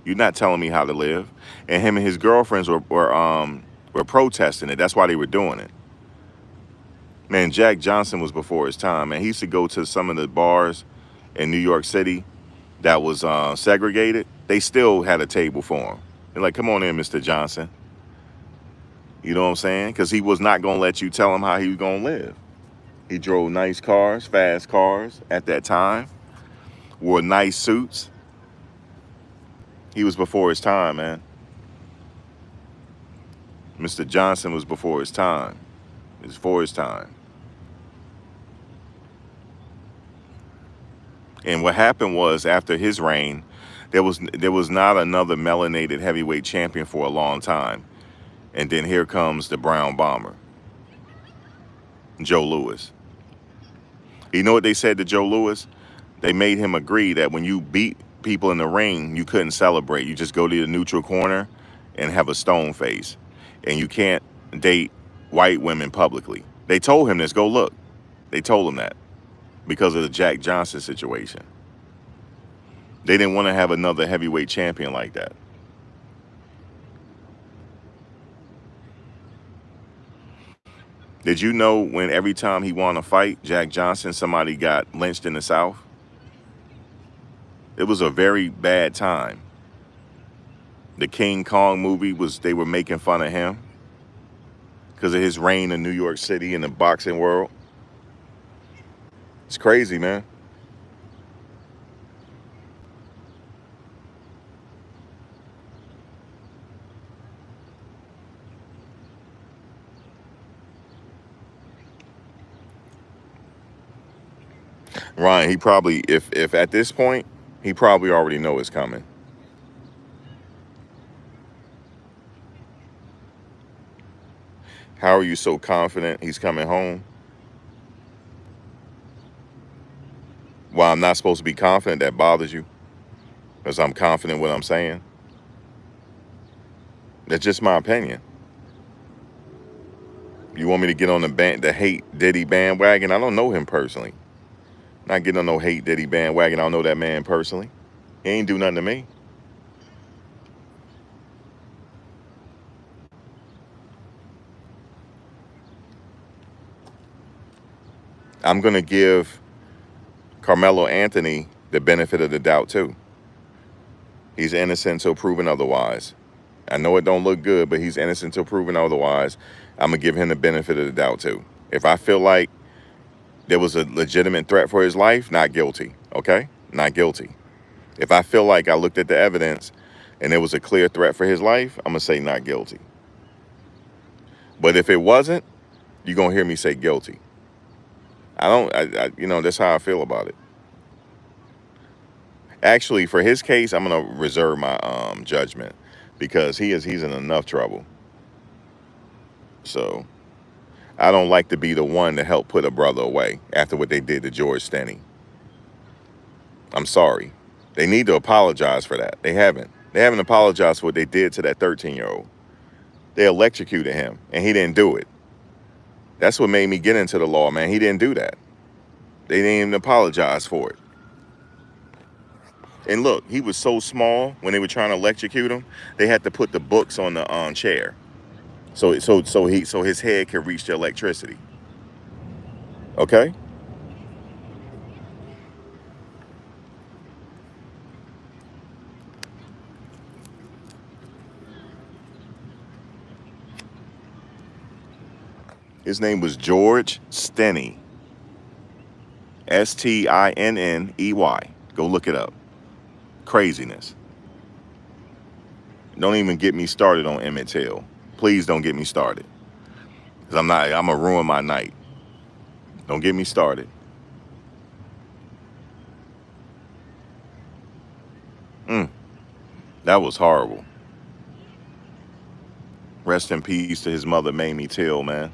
You're not telling me how to live." And him and his girlfriends were protesting it. That's why they were doing it. Man, Jack Johnson was before his time. And he used to go to some of the bars in New York City that was segregated. They still had a table for him. They're like, "Come on in, Mr. Johnson." You know what I'm saying? Because he was not going to let you tell him how he was going to live. He drove nice cars, fast cars at that time, wore nice suits. He was before his time, man. Mr. Johnson was before his time. It was before his time. And what happened was, after his reign, there was not another melanated heavyweight champion for a long time. And then here comes the brown bomber, Joe Louis. You know what they said to Joe Louis? They made him agree that when you beat people in the ring, you couldn't celebrate. You just go to the neutral corner and have a stone face. And you can't date white women publicly. They told him this. Go look. They told him that because of the Jack Johnson situation. They didn't want to have another heavyweight champion like that. Did you know when every time he won a fight, Jack Johnson, somebody got lynched in the South? It was a very bad time. The King Kong movie they were making fun of him because of his reign in New York City in the boxing world. It's crazy, man. Ryan, he probably, if at this point, he probably already know it's coming. How are you so confident he's coming home? Well, I'm not supposed to be confident. That bothers you because I'm confident what I'm saying. That's just my opinion. You want me to get on the hate Diddy bandwagon? I don't know him personally. Not getting on no hate Diddy bandwagon. I don't know that man personally. He ain't do nothing to me. I'm going to give Carmelo Anthony the benefit of the doubt too. He's innocent until proven otherwise. I know it don't look good, but he's innocent until proven otherwise. I'm going to give him the benefit of the doubt too. If I feel like there was a legitimate threat for his life, not guilty, okay? Not guilty. If I feel like I looked at the evidence and there was a clear threat for his life, I'm going to say not guilty. But if it wasn't, you're going to hear me say guilty. That's how I feel about it. Actually, for his case, I'm going to reserve my judgment because he's in enough trouble. So I don't like to be the one to help put a brother away after what they did to George Stenny. I'm sorry. They need to apologize for that. They haven't. They haven't apologized for what they did to that 13-year-old. They electrocuted him, and he didn't do it. That's what made me get into the law, man. He didn't do that. They didn't even apologize for it. And look, he was so small when they were trying to electrocute him, they had to put the books on the chair, so his head could reach the electricity. Okay. His name was George Stenny. Stinney. Go look it up. Craziness. Don't even get me started on Emmett Till. Please don't get me started. Because I'm going to ruin my night. Don't get me started. That was horrible. Rest in peace to his mother, Mamie Till, man.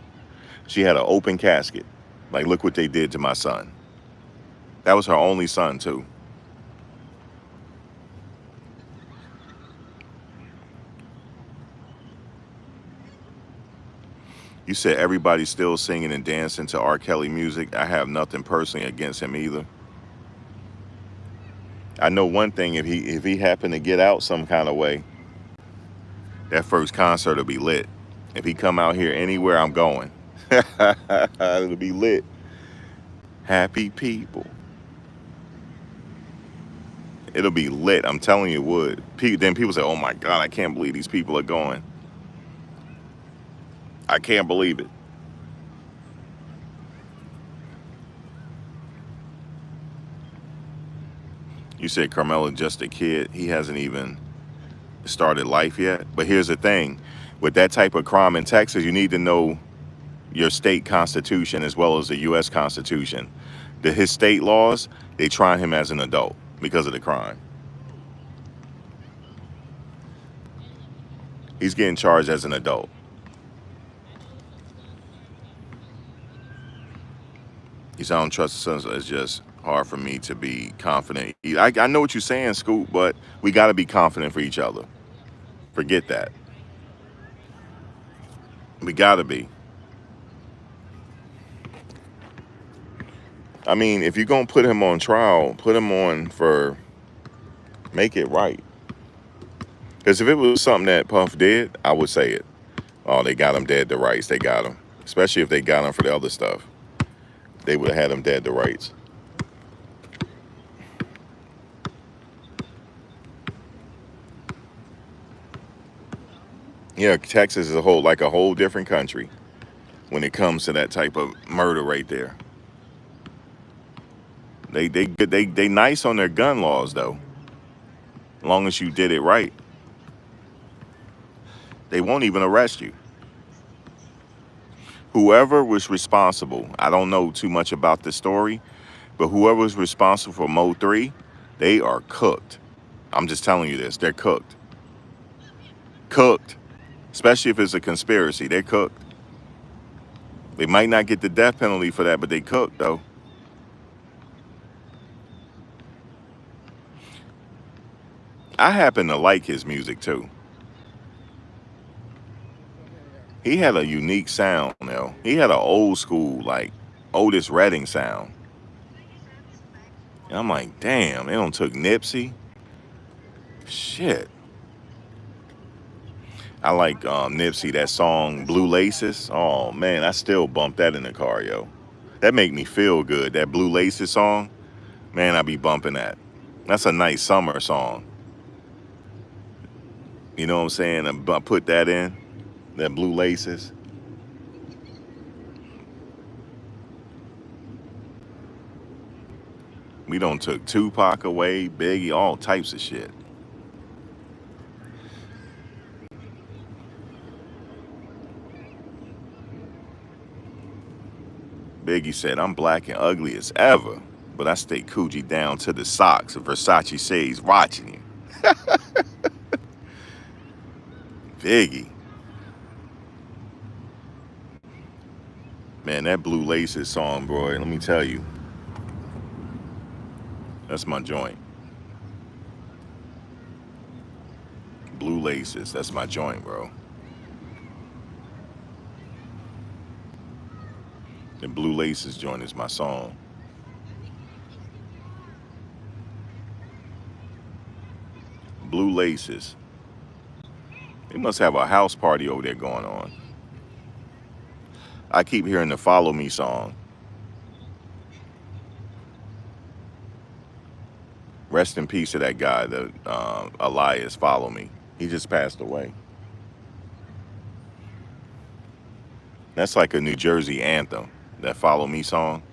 She had an open casket. Like, look what they did to my son. That was her only son, too. You said everybody's still singing and dancing to R. Kelly music. I have nothing personally against him either. I know one thing, if he happened to get out some kind of way, that first concert will be lit. If he come out here anywhere, I'm going. It'll be lit. Happy people. It'll be lit. I'm telling you it would. Then people say, oh my God, I can't believe these people are going. I can't believe it. You said Carmelo just a kid. He hasn't even started life yet. But here's the thing. With that type of crime in Texas, you need to know your state constitution as well as the U.S. Constitution. His state laws, they try him as an adult because of the crime. He's getting charged as an adult. He said, I don't trust the son. It's just hard for me to be confident. I know what you're saying, Scoop, but we got to be confident for each other. Forget that. We got to be. I mean, if you're going to put him on trial, put him on for, make it right. Because if it was something that Puff did, I would say it. Oh, they got him dead to rights. They got him. Especially if they got him for the other stuff. They would have had him dead to rights. Yeah, Texas is a whole different country when it comes to that type of murder right there. They nice on their gun laws though. As long as you did it right. They won't even arrest you. Whoever was responsible, I don't know too much about the story, but whoever was responsible for Mo 3, they are cooked. I'm just telling you this, they're cooked. Cooked. Especially if it's a conspiracy, they're cooked. They might not get the death penalty for that, but they cooked though. I happen to like his music too. He had a unique sound, though. He had an old school, like, Otis Redding sound. And I'm like, damn, they don't took Nipsey? Shit. I like Nipsey, that song, Blue Laces. Oh, man, I still bump that in the car, yo. That make me feel good. That Blue Laces song, man, I be bumping that. That's a nice summer song. You know what I'm saying? I put that in, that blue laces. We done took Tupac away, Biggie, all types of shit. Biggie said, I'm black and ugly as ever, but I stay Coogi down to the socks. Versace says, watching you. Biggie. Man, that Blue Laces song, bro, let me tell you, that's my joint. Blue Laces, that's my joint, bro. The Blue Laces joint is my song. Blue Laces. They must have a house party over there going on. I keep hearing the Follow Me song. Rest in peace to that guy, the Elias Follow Me. He just passed away. That's like a New Jersey anthem, that Follow Me song.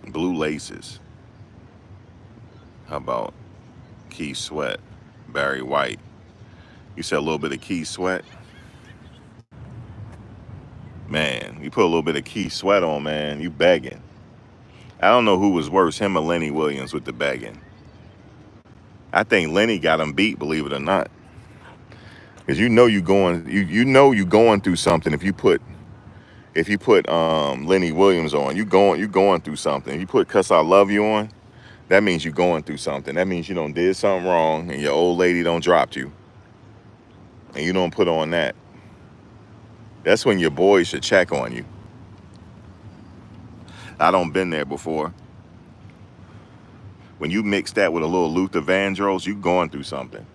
Blue Laces. How about Keith Sweat, Barry White? You said a little bit of Keith Sweat? Man, you put a little bit of Keith Sweat on, man, you begging. I don't know who was worse, him or Lenny Williams with the begging. I think Lenny got him beat, believe it or not. Because you know you going through something if you put Lenny Williams on, you going through something. If you put Cuss I Love You on, that means you going through something. That means you done did something wrong and your old lady done dropped you. And you don't put on that. That's when your boys should check on you. I done been there before. When you mix that with a little Luther Vandross, you going through something.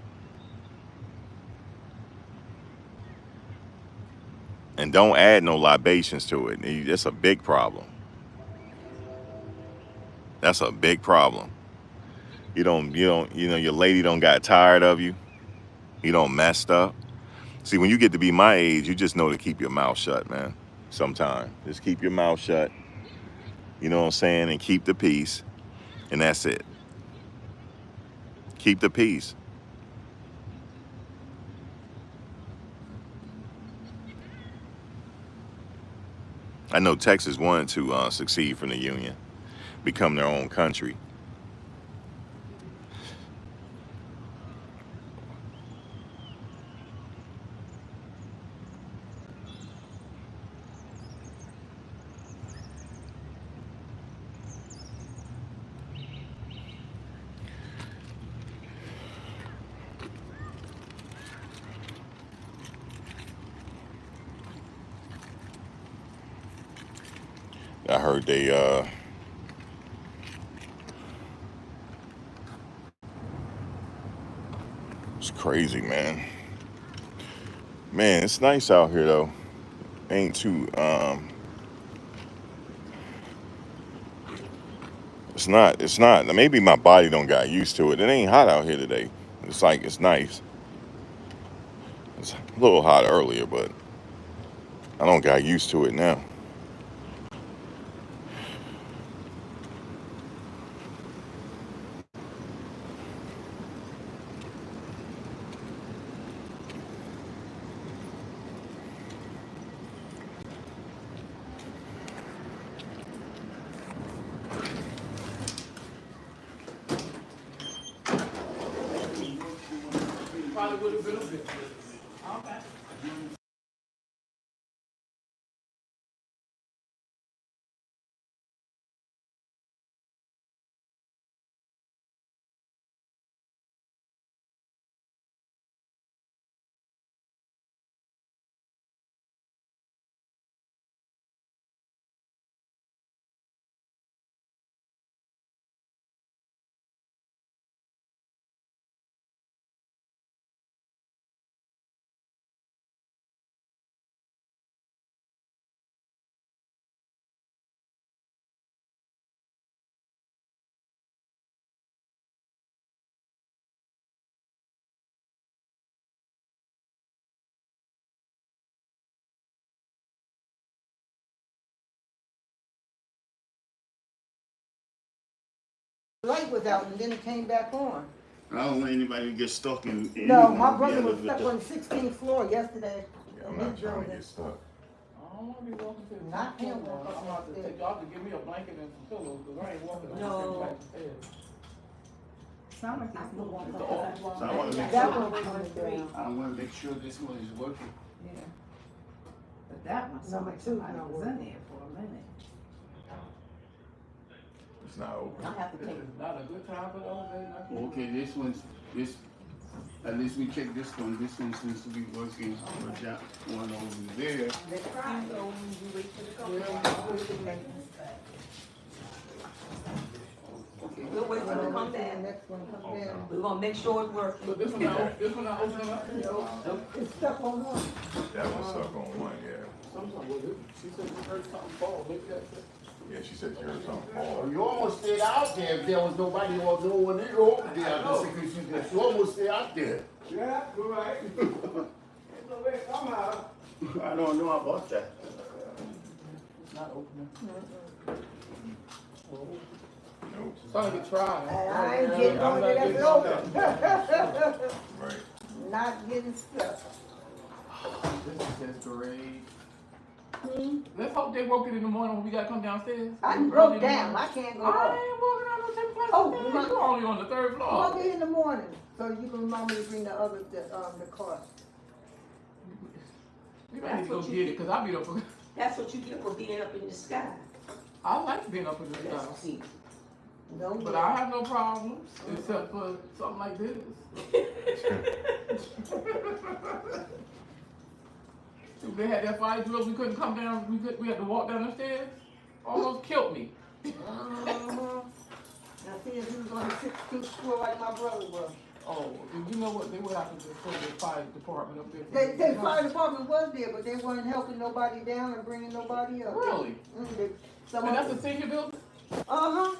And don't add no libations to it. That's a big problem. That's a big problem. You don't, your lady don't got tired of you. You don't messed up. See, when you get to be my age, you just know to keep your mouth shut, man. Sometime. Just keep your mouth shut. You know what I'm saying? And keep the peace. And that's it. Keep the peace. I know Texas wanted to succeed from the Union, become their own country. I heard it's crazy, man. Man, it's nice out here though. Ain't too it's not. Maybe my body don't got used to it. It ain't hot out here today. It's like it's nice. It's a little hot earlier, but I don't got used to it now. Probably would have been a bit. Okay. light was out and then it came back on. I don't want anybody to get stuck in. No, my brother was stuck on the 16th floor yesterday. Yeah, I'm not trying to get stuck. I don't wanna be walking to the Not him. I'm gonna have to take y'all to give me a blanket and some pillows, cause I ain't walking on the No. same flight of stairs. Sound like it's moving. It's the old- So I want to make That sure. one coming down. I want to make sure this one is working. Yeah. But that one, Number somebody two, was no. in there for a minute. It's not open. I have to This take, is not a good time for those days. nothing. Okay, this, at least we check this one. This one seems to be working. But that one over there. they try, so when you wait for the company. Okay, we'll wait till it comes The down. next one comes down. We're gonna make sure it's working. So this one not opening up? It's stuck on one. That one's stuck on one, yeah. Sometimes, well, she said she heard something fall, maybe that's it. Yeah, she said she heard something fall. You almost stayed out there if there was nobody or no one there over there. The security there. You almost stayed out there. Yeah, you're right. It's a way come out. I don't know about that. It's not opening. Nope. It's like a try. I ain't getting I'm on not it, getting that's on over. that. Right. Not getting stuck. This is desperate. Let's hope they woke it in the morning when we gotta come downstairs. I Early broke in the down, morning. I can't go I up. ain't walking out no second place. Oh, Oh, my- you're only on the third floor. I'll be in the morning, so you can remind me to bring the car. We might need to go That's what get it, cause I be up for, That's what you get for being up in the sky. I like being up in the That's sky. see. No, But I have no problems, except for something like this. If they had that fire drill, we couldn't come down, we had to walk down the stairs. Almost killed me. Now see if you was on the 16th floor like my brother was. Oh, you know what, they would have to just put the fire department up there. The fire department was there, but they weren't helping nobody down and bringing nobody up. Really? Some And of that's a senior building? Uh-huh.